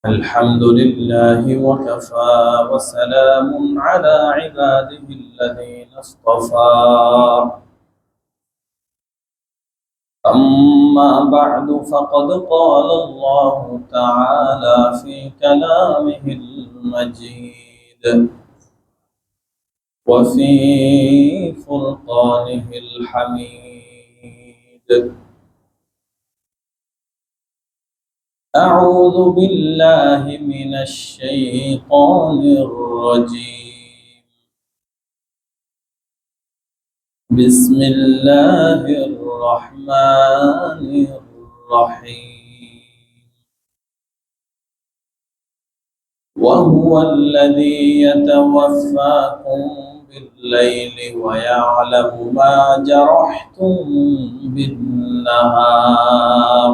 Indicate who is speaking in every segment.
Speaker 1: الحمد لله وكفى وسلام على عباده الذين اصطفى. أما بعد فقد قال الله تعالى في كلامه المجيد وفي فرقانه الحميد. أعوذ بالله من الشيطان الرجيم. بسم الله الرحمن الرحيم. وهو الذي يتوفاكم بالليل ويعلم ما جرحتم بالنهار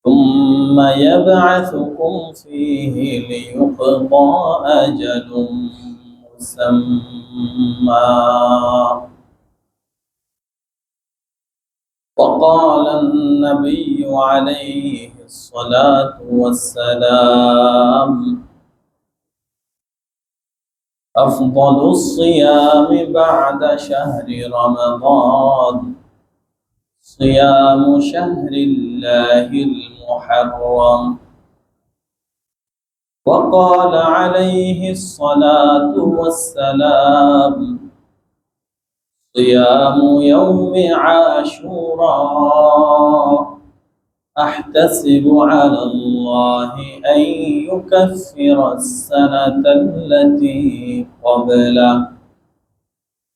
Speaker 1: ثم يبعثكم فيه ليقضى أجل مسمى. وقال النبي عليه الصلاة والسلام: أفضل الصيام بعد شهر رمضان صيام شهر الله المحرم. وقال عليه الصلاة والسلام: صيام يوم عاشوراء أحتسب على الله أن يكفر السنة التي قبله،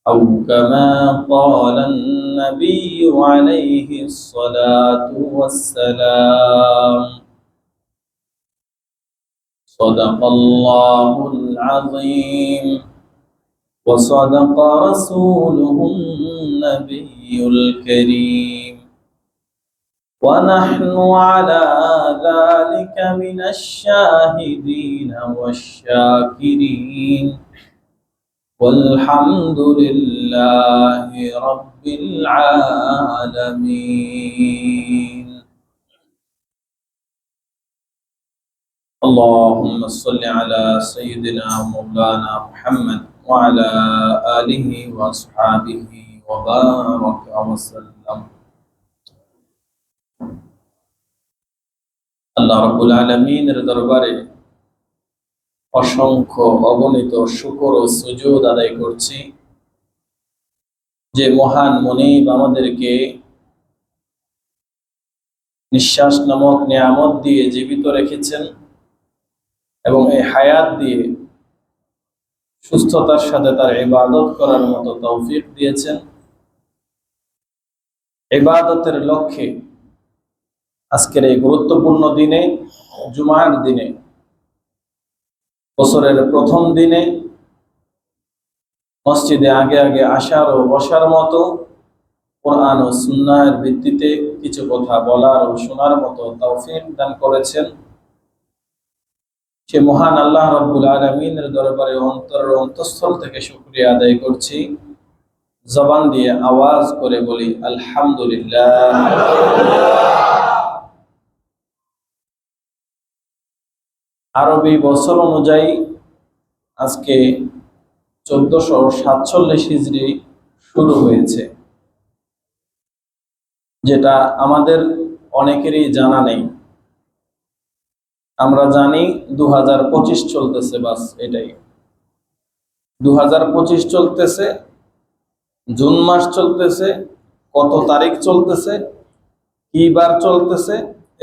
Speaker 1: أو كما قال النبي عليه الصلاة والسلام. صدق الله العظيم وصدق رسوله النبي الكريم، ونحن على ذلك من الشاهدين والشاكرين، والحمد لله رب العالمين. اللهم صل على سيدنا مولانا محمد وعلى آله وأصحابه وبارك وسلم। আল্লাহ রাব্বুল আলামিনের দরবারে অসংখ্য অগণিত শুকর ও সুজুদ আদায় করছি, যে মহান মুনিব আমাদেরকে নিঃশ্বাস নামক নিয়ামত দিয়ে জীবিত রেখেছেন এবং এই হায়াত দিয়ে সুস্থতার সাথে তার ইবাদত করার মতো তৌফিক দিয়েছেন। ইবাদতের লক্ষ্যে আজকের এই গুরুত্বপূর্ণ দিনে, জুমার দিনে, বছরের প্রথম দিনে মসজিদে আগে আগে আসার ও বসার মতো, কোরআন ও সুন্নাহের ভিত্তিতে কিছু কথা বলার ও শোনার মতো তৌফিক দান করেছেন। সে মহান আল্লাহ রাব্বুল আলামিনের দরবারে অন্তরের অন্তঃস্থল থেকে শুকরিয়া আদায় করছি। জবান দিয়ে আওয়াজ করে বলি আলহামদুলিল্লাহ। আরবি বছর অনুযায়ী আজকে 1447 হিজরি শুরু হয়েছে, যেটা আমাদের অনেকেরই জানা নেই। আমরা জানি 2025 চলতেছে, বাস এটাই। 2025 চলতেছে, জুন মাস চলতেছে, কত তারিখ চলতেছে, কি বার চলতেছে,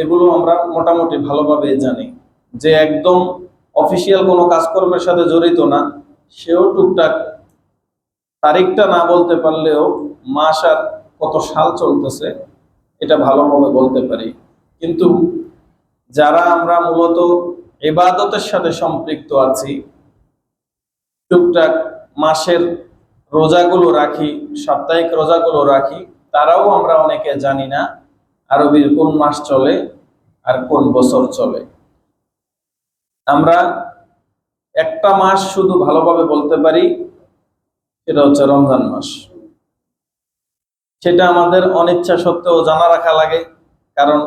Speaker 1: এগুলো আমরা মোটামুটি ভালোভাবে জানি। যে একদম অফিসিয়াল কোনো কাজকর্মের সাথে জড়িত না, সেও টুকটাক তারিখটা না বলতে পারলেও মাস আর কত সাল চলতেছে এটা ভালোভাবে বলতে পারি। কিন্তু যারা আমরা মূলত ইবাদতের সাথে সম্পৃক্ত আছি, টুকটাক মাসের রোজাগুলো রাখি, সাপ্তাহিক রোজাগুলো রাখি, তারাও আমরা অনেকে জানি না আরবির কোন মাস চলে আর কোন বছর চলে। আমরা একটা মাস শুধু ভালোভাবে বলতে পারি, সেটা হচ্ছে রমজান মাস। সেটা আমাদের অনিচ্ছা সত্ত্বেও জানা রাখা লাগে, কারণ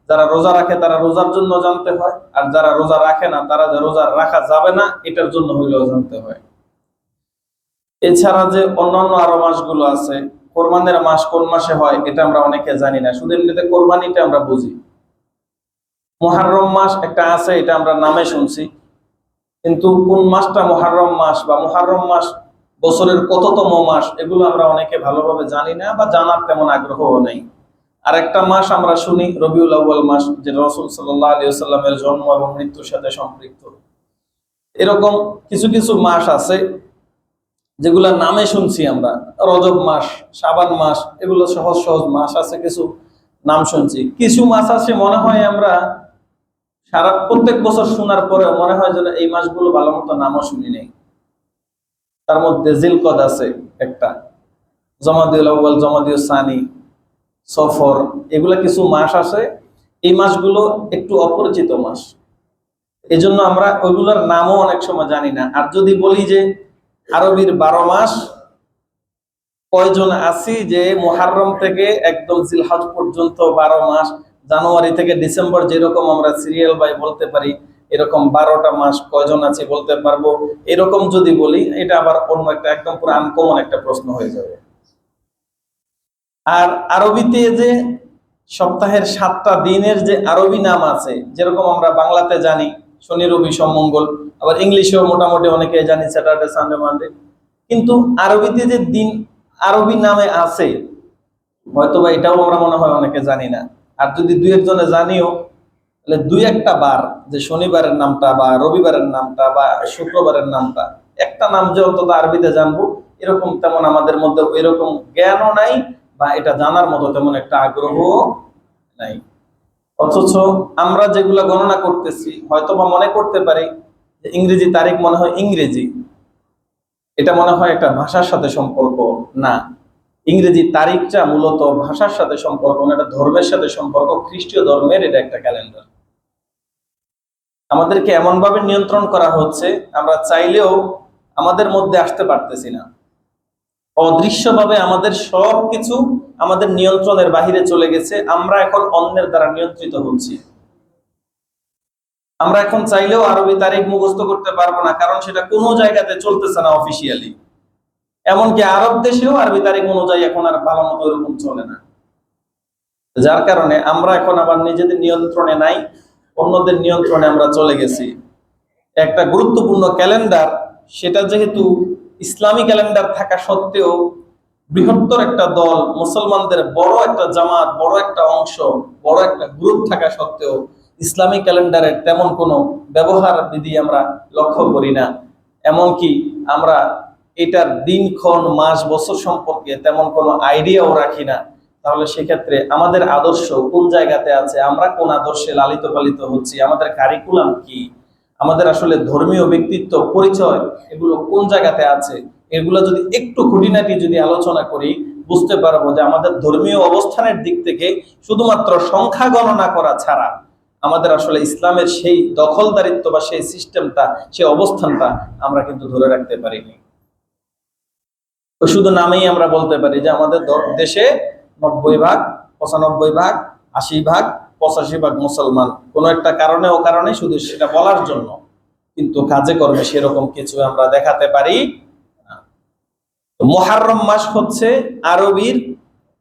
Speaker 1: যারা রোজা রাখে তারা রোজার জন্য জানতে হয়, আর যারা রোজা রাখে না তারা যে রোজা রাখা যাবে না এটার জন্য হইলেও জানতে হয়। এছাড়া যে অন্যান্য আরো মাসগুলো আছে, কোরবানির মাস কোন মাসে হয় এটা আমরা অনেকে জানি না, শুধু এমনিতে কোরবানিটা আমরা বুঝি। মুহররম মাস একটা আছে, এটা আমরা নামে শুনছি, কিন্তু কোন মাসটা মুহররম মাস বা মুহররম মাস বছরের কততম মাস এগুলো আমরা অনেকে ভালোভাবে জানি না বা জানার তেমন আগ্রহও নেই। আরেকটা মাস আমরা শুনি রবিউল আউয়াল মাস, যে রাসূল সাল্লাল্লাহু আলাইহি ওয়াসাল্লামের জন্ম এবং মৃত্যুর সাথে সম্পৃক্ত। এরকম কিছু কিছু মাস আছে যেগুলা নামে শুনছি আমরা, রজব মাস, শাবান মাস, এগুলো সহজ সহজ মাস আছে, কিছু নাম শুনছি। কিছু মাস আছে মনে হয় আমরা সারা প্রত্যেক বছর শোনার পরে মনে হয় যেন এই মাসগুলো ভালো মতো নামও শুনি নেই। তার মধ্যে জিলকদ আছে একটা, জমাদিউল আউয়াল, জমাদিউল সানি, সফর, এগুলা কিছু মাস আছে। এই মাসগুলো একটু অপরিচিত মাস, এই জন্য আমরা ওইগুলোর নামও অনেক সময় জানি না। আর যদি বলি যে আরবির 12 মাস কয়জন আছি, যে মুহররম থেকে একদম জিলহজ পর্যন্ত 12 মাস, জানুয়ারি থেকে ডিসেম্বর যেরকম আমরা সিরিয়াল বাই বলতে পারি, এরকম 12টা মাস কয়জন আছে বলতে পারবো, এরকম যদি বলি এটা আবার অন্য একটা একদম পুরো আনকমন একটা প্রশ্ন হয়ে যাবে। আর আরবিতে যে সপ্তাহের 7টা দিনের যে আরবি নাম আছে, যেরকম আমরা বাংলাতে জানি শনি রবি সোম মঙ্গল, আবার ইংলিশেও মোটামুটি অনেকে জানি স্যাটারডে সানডে মানডে, কিন্তু আরবিতে যে দিন আরবি নামে আছে হয়তোবা এটাও আমরা মনে হয় অনেকে জানি না। আর যদি দুই একজনে জানিও তাহলে দুই একটা বার, যে শনিবারের নামটা বা রবিবারের নামটা বা শুক্রবারের নামটা, একটা নাম যে অন্তত আরবিতে জানবো এরকম তেমন আমাদের মধ্যে এরকম জ্ঞানও নাই বা এটা জানার মতো তেমন একটা আগ্রহ নাই। অথচ আমরা যেগুলো গণনা করতেছি হয়তোবা মনে করতে পারি যে ইংরেজি তারিখ মনে হয় ইংরেজি, এটা মনে হয় একটা ভাষার সাথে সম্পর্ক। না, ইংরেজি তারিখটা মূলত ভাষার সাথে সম্পর্ক না, এটা ধর্মের সাথে সম্পর্ক। খ্রিস্টীয় ধর্মের এটা একটা ক্যালেন্ডার। আমাদেরকে এমন ভাবে নিয়ন্ত্রণ করা হচ্ছে আমরা চাইলেও আমাদের মধ্যে আসতে পারতেছি না। অদৃশ্যভাবে আমাদের সবকিছু আমাদের নিয়ন্ত্রণের বাহিরে চলে গেছে, আমরা এখন অন্যের দ্বারা নিয়ন্ত্রিত হচ্ছি। আমরা এখন চাইলেও আরবি তারিখ মুখস্থ করতে পারবো না, কারণ সেটা কোনো জায়গাতে চলতেছে না অফিসিয়ালি। এমনকি আরব দেশেও আরবি তারিখ অনুযায়ী এখন আর ভালো মতো এরকম চলে না, যার কারণে আমরা এখন আবার নিজেদের নিয়ন্ত্রণে নাই, অন্যদের নিয়ন্ত্রণে আমরা চলে গেছি। একটা গুরুত্বপূর্ণ ক্যালেন্ডার, সেটা যেহেতু ইসলামী ক্যালেন্ডার থাকা সত্ত্বেও বৃহত্তর একটা দল মুসলমানদের বড় একটা জামাত, বড় একটা অংশ, বড় একটা গ্রুপ থাকা সত্ত্বেও ইসলামী ক্যালেন্ডারের তেমন কোনো ব্যবহার বিধি আমরা লক্ষ্য করি না। এমনকি আমরা এটার দিনক্ষণ মাস বছর সম্পর্কে তেমন কোনো আইডিয়াও রাখি না। তাহলে সেক্ষেত্রে আমাদের আদর্শ কোন জায়গাতে আছে, আমরা কোন আদর্শে লালিত পালিত হচ্ছি, আমাদের কারিকুলাম কি, আমাদের আসলে ধর্মীয় ব্যক্তিত্ব পরিচয় এগুলো কোন জায়গাতে আছে, এগুলো যদি একটু খুঁটিনাটি যদি আলোচনা করি বুঝতে পারবো যে আমাদের ধর্মীয় অবস্থানের দিক থেকে শুধুমাত্র সংখ্যা গণনা করা ছাড়া আমাদের আসলে ইসলামের সেই দখলদারিত্ব বা সেই সিস্টেমটা, সেই অবস্থানটা আমরা কিন্তু ধরে রাখতে পারিনি। শুধু নামেই আমরা বলতে পারি যে আমাদের দেশে 90 ভাগ, 95 ভাগ, 80 ভাগ, 85 ভাগ মুসলমান, কোনো একটা কারণে ও কারণে শুধু সেটা বলার জন্য, কিন্তু কাজে কর্মে সেরকম কিছু আমরা দেখাতে পারি না। মুহররম মাস হচ্ছে আরবির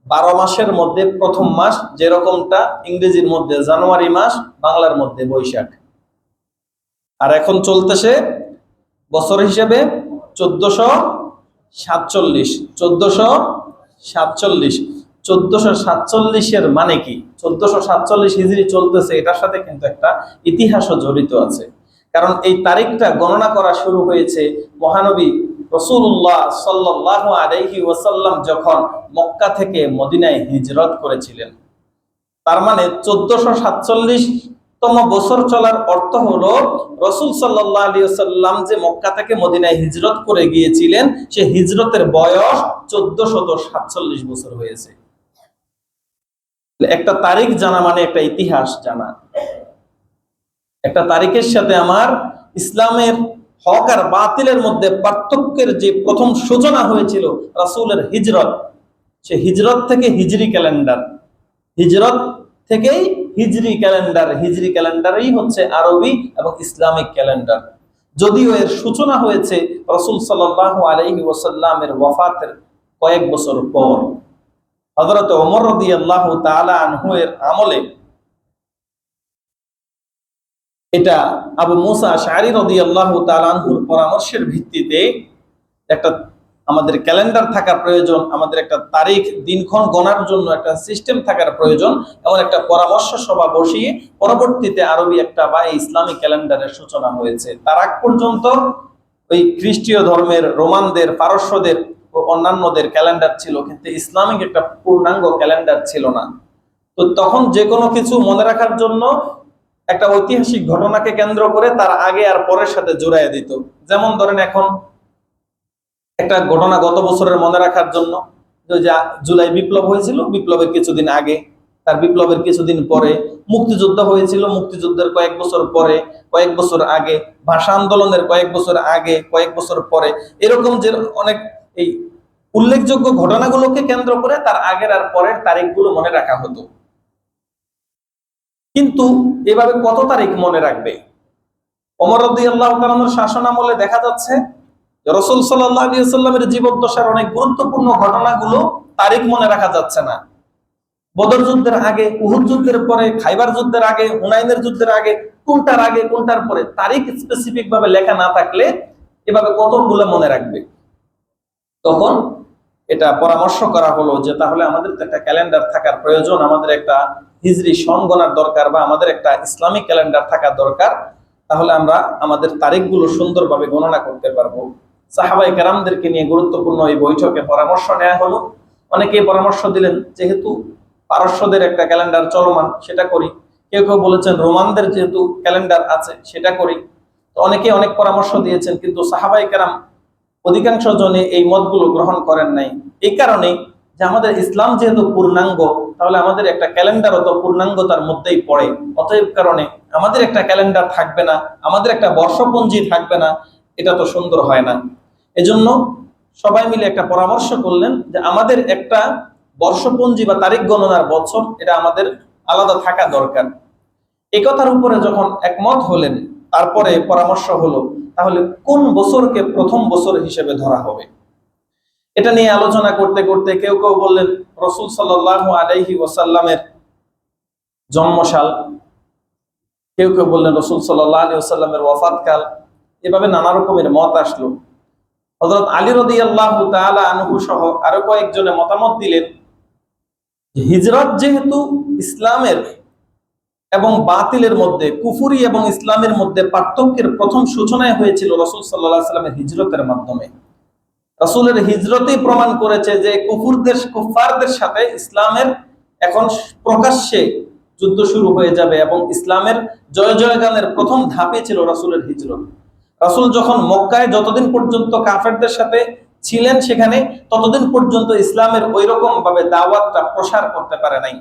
Speaker 1: 12 মাসের মধ্যে প্রথম মাস, যেরকমটা ইংরেজির মধ্যে জানুয়ারি মাস, বাংলার মধ্যে বৈশাখ। আর এখন চলতেছে বছর হিসেবে 1447। 1447 মানে কি? 1447 হিজরি চলতেছে, এটার সাথে কিন্তু একটা ইতিহাসও জড়িত আছে। কারণ এই তারিখটা গণনা করা শুরু হয়েছে মহানবী রাসূলুল্লাহ সাল্লাল্লাহু আলাইহি ওয়াসাল্লাম যখন মক্কা থেকে মদিনায় হিজরত করেছিলেন। তার মানে 1447তম বছর চলার অর্থ হলো রাসূল সাল্লাল্লাহু আলাইহি ওয়াসাল্লাম যে মক্কা থেকে মদিনায় হিজরত করে গিয়েছিলেন, সে হিজরতের বয়স 1447 বছর হয়েছে। একটা তারিখ জানা মানে একটা ইতিহাস জানা। একটা তারিখের সাথে আমার ইসলামের হক আর বাতিলের মধ্যে পার্থক্যের যে প্রথম সূচনা হয়েছিল রাসূলের হিজরত, সে হিজরত থেকে হিজরি ক্যালেন্ডার, হিজরত থেকেই হিজরি ক্যালেন্ডার, হিজরি ক্যালেন্ডারই হচ্ছে আরবি এবং ইসলামিক ক্যালেন্ডার। যদিও এর সূচনা হয়েছে রাসূল সাল্লাল্লাহু আলাইহি ওয়াসাল্লামের ওয়াফাতের কয়েক বছর পর। হযরত ওমর রাদিয়াল্লাহু তাআলা আনহু এর আমলে এটা আবু মুসা আশআরী রাদিয়াল্লাহু তাআলা আনহুর পরামর্শের ভিত্তিতে একটা আমাদের ক্যালেন্ডার থাকা প্রয়োজন, আমাদের একটা তারিখ দিনক্ষণ গণার জন্য একটা সিস্টেম থাকার প্রয়োজন, এমন একটা পরামর্শ সভা বসিয়ে পরবর্তীতে আরবি একটা বা ইসলামিক ক্যালেন্ডারের সূচনা হয়েছে। তার আগ পর্যন্ত ওই খ্রিস্টীয় ধর্মের, রোমানদের, পারস্যদের ও অন্যান্যদের ক্যালেন্ডার ছিল, কিন্তু ইসলামিক একটা পূর্ণাঙ্গ ক্যালেন্ডার ছিল না। তো তখন যে কোনো কিছু মনে রাখার জন্য একটা ঐতিহাসিক ঘটনাকে কেন্দ্র করে তার আগে আর পরের সাথে জোড়ায় দিত। যেমন ধরেন এখন একটা ঘটনা গত বছরের মনে রাখার জন্য, যে জুলাই বিপ্লব হয়েছিল, বিপ্লবের কিছুদিন আগে, তার বিপ্লবের কিছুদিন পরে মুক্তিযুদ্ধ হয়েছিল, মুক্তিযুদ্ধের কয়েক বছর পরে, কয়েক বছর আগে ভাষা আন্দোলনের কয়েক বছর আগে, কয়েক বছর পরে, এরকম যে অনেক এই উল্লেখযোগ্য ঘটনাগুলোকে কেন্দ্র করে তার আগের আর পরের তারিখগুলো মনে রাখা হতো। কিন্তু এভাবে কত তারিখ মনে রাখবে? ওমর রাদিয়াল্লাহু তাআলার শাসন আমলে দেখা যাচ্ছে রাসূল সাল্লাল্লাহু আলাইহি ওয়াসাল্লামের জীবদ্দশার অনেক গুরুত্বপূর্ণ ঘটনাগুলো তারিখ মনে রাখা যাচ্ছে না। বদর যুদ্ধের আগে, উহুদ যুদ্ধের পরে, খাইবার যুদ্ধের আগে, হুনাইনের যুদ্ধের আগে, কোনটার আগে কোনটার পরে তারিখ স্পেসিফিক ভাবে লেখা না থাকলে এভাবে কতগুলো মনে রাখবে? তখন এটা পরামর্শ করা হলো যে তাহলে আমাদের তো একটা ক্যালেন্ডার থাকার প্রয়োজন, আমাদের একটা হিজরি সন গণার দরকার, বা আমাদের একটা ইসলামিক ক্যালেন্ডার থাকা দরকার। তাহলে আমরা আমাদের তারিখগুলো সুন্দরভাবে গণনা করতে পারবো। সাহাবায়ে কেরামদেরকে নিয়ে গুরুত্বপূর্ণ এই বৈঠকে পরামর্শ নেওয়া হলো। অনেকেই পরামর্শ দিলেন যেহেতু পারস্যদের একটা ক্যালেন্ডার চলমান সেটা করি, কেউ কেউ বলেছেন রোমানদের যেহেতু ক্যালেন্ডার আছে সেটা করি। তো অনেকে অনেক পরামর্শ দিয়েছেন, কিন্তু সাহাবায়ে কেরাম অধিকাংশ জনে এই মতগুলো গ্রহণ করেন নাই। এই কারণে যে আমাদের ইসলাম যেহেতু পূর্ণাঙ্গ, তাহলে আমাদের একটা ক্যালেন্ডারও তো পূর্ণাঙ্গতার মধ্যেই পড়ে। অতএব কারণে আমাদের একটা ক্যালেন্ডার থাকবে না, আমাদের একটা বর্ষপঞ্জি থাকবে না, এটা তো সুন্দর হয় না। এজন্য সবাই মিলে একটা পরামর্শ করলেন যে আমাদের একটা বর্ষপঞ্জি বা তারিখ গণনার বছর, এটা আমাদের আলাদা থাকা দরকার। এই কথার উপরে যখন একমত হলেন, তারপরে পরামর্শ হলো তাহলে কোন বছরকে প্রথম বছর হিসেবে ধরা হবে। এটা নিয়ে আলোচনা করতে করতে কেউ কেউ বললেন রাসূল সাল্লাল্লাহু আলাইহি ওয়াসাল্লামের জন্মসাল, কেউ কেউ বললেন রাসূল সাল্লাল্লাহু আলাইহি ওয়াসাল্লামের ওয়াফাতকাল। এভাবে নানা রকমের মত আসলো। হযরত আলী রাদিয়াল্লাহু তাআলা আনহু সহ আরো কয়েকজনে মতামত দিলেন যে হিজরত যেহেতু ইসলামের এবং বাতিলের মধ্যে, কুফরি এবং ইসলামের মধ্যে পার্থক্যের প্রথম সূচনায় হয়েছিল রাসূল সাল্লাল্লাহু আলাইহি ওয়াসাল্লামের হিজরতের মাধ্যমে। রাসূলের হিজরতই প্রমাণ করেছে যে কুফফারদের সাথে ইসলামের এখন প্রকাশ্যে যুদ্ধ শুরু হয়ে যাবে, এবং ইসলামের জয় জয়গানের প্রথম ধাপে ছিল রাসূলের হিজরত। রাসূল যখন মক্কায় যতদিন পর্যন্ত কাফেরদের সাথে ছিলেন সেখানে, ততদিন পর্যন্ত ইসলামের ওই রকম ভাবে দাওয়াতটা প্রসার করতে পারে নাই।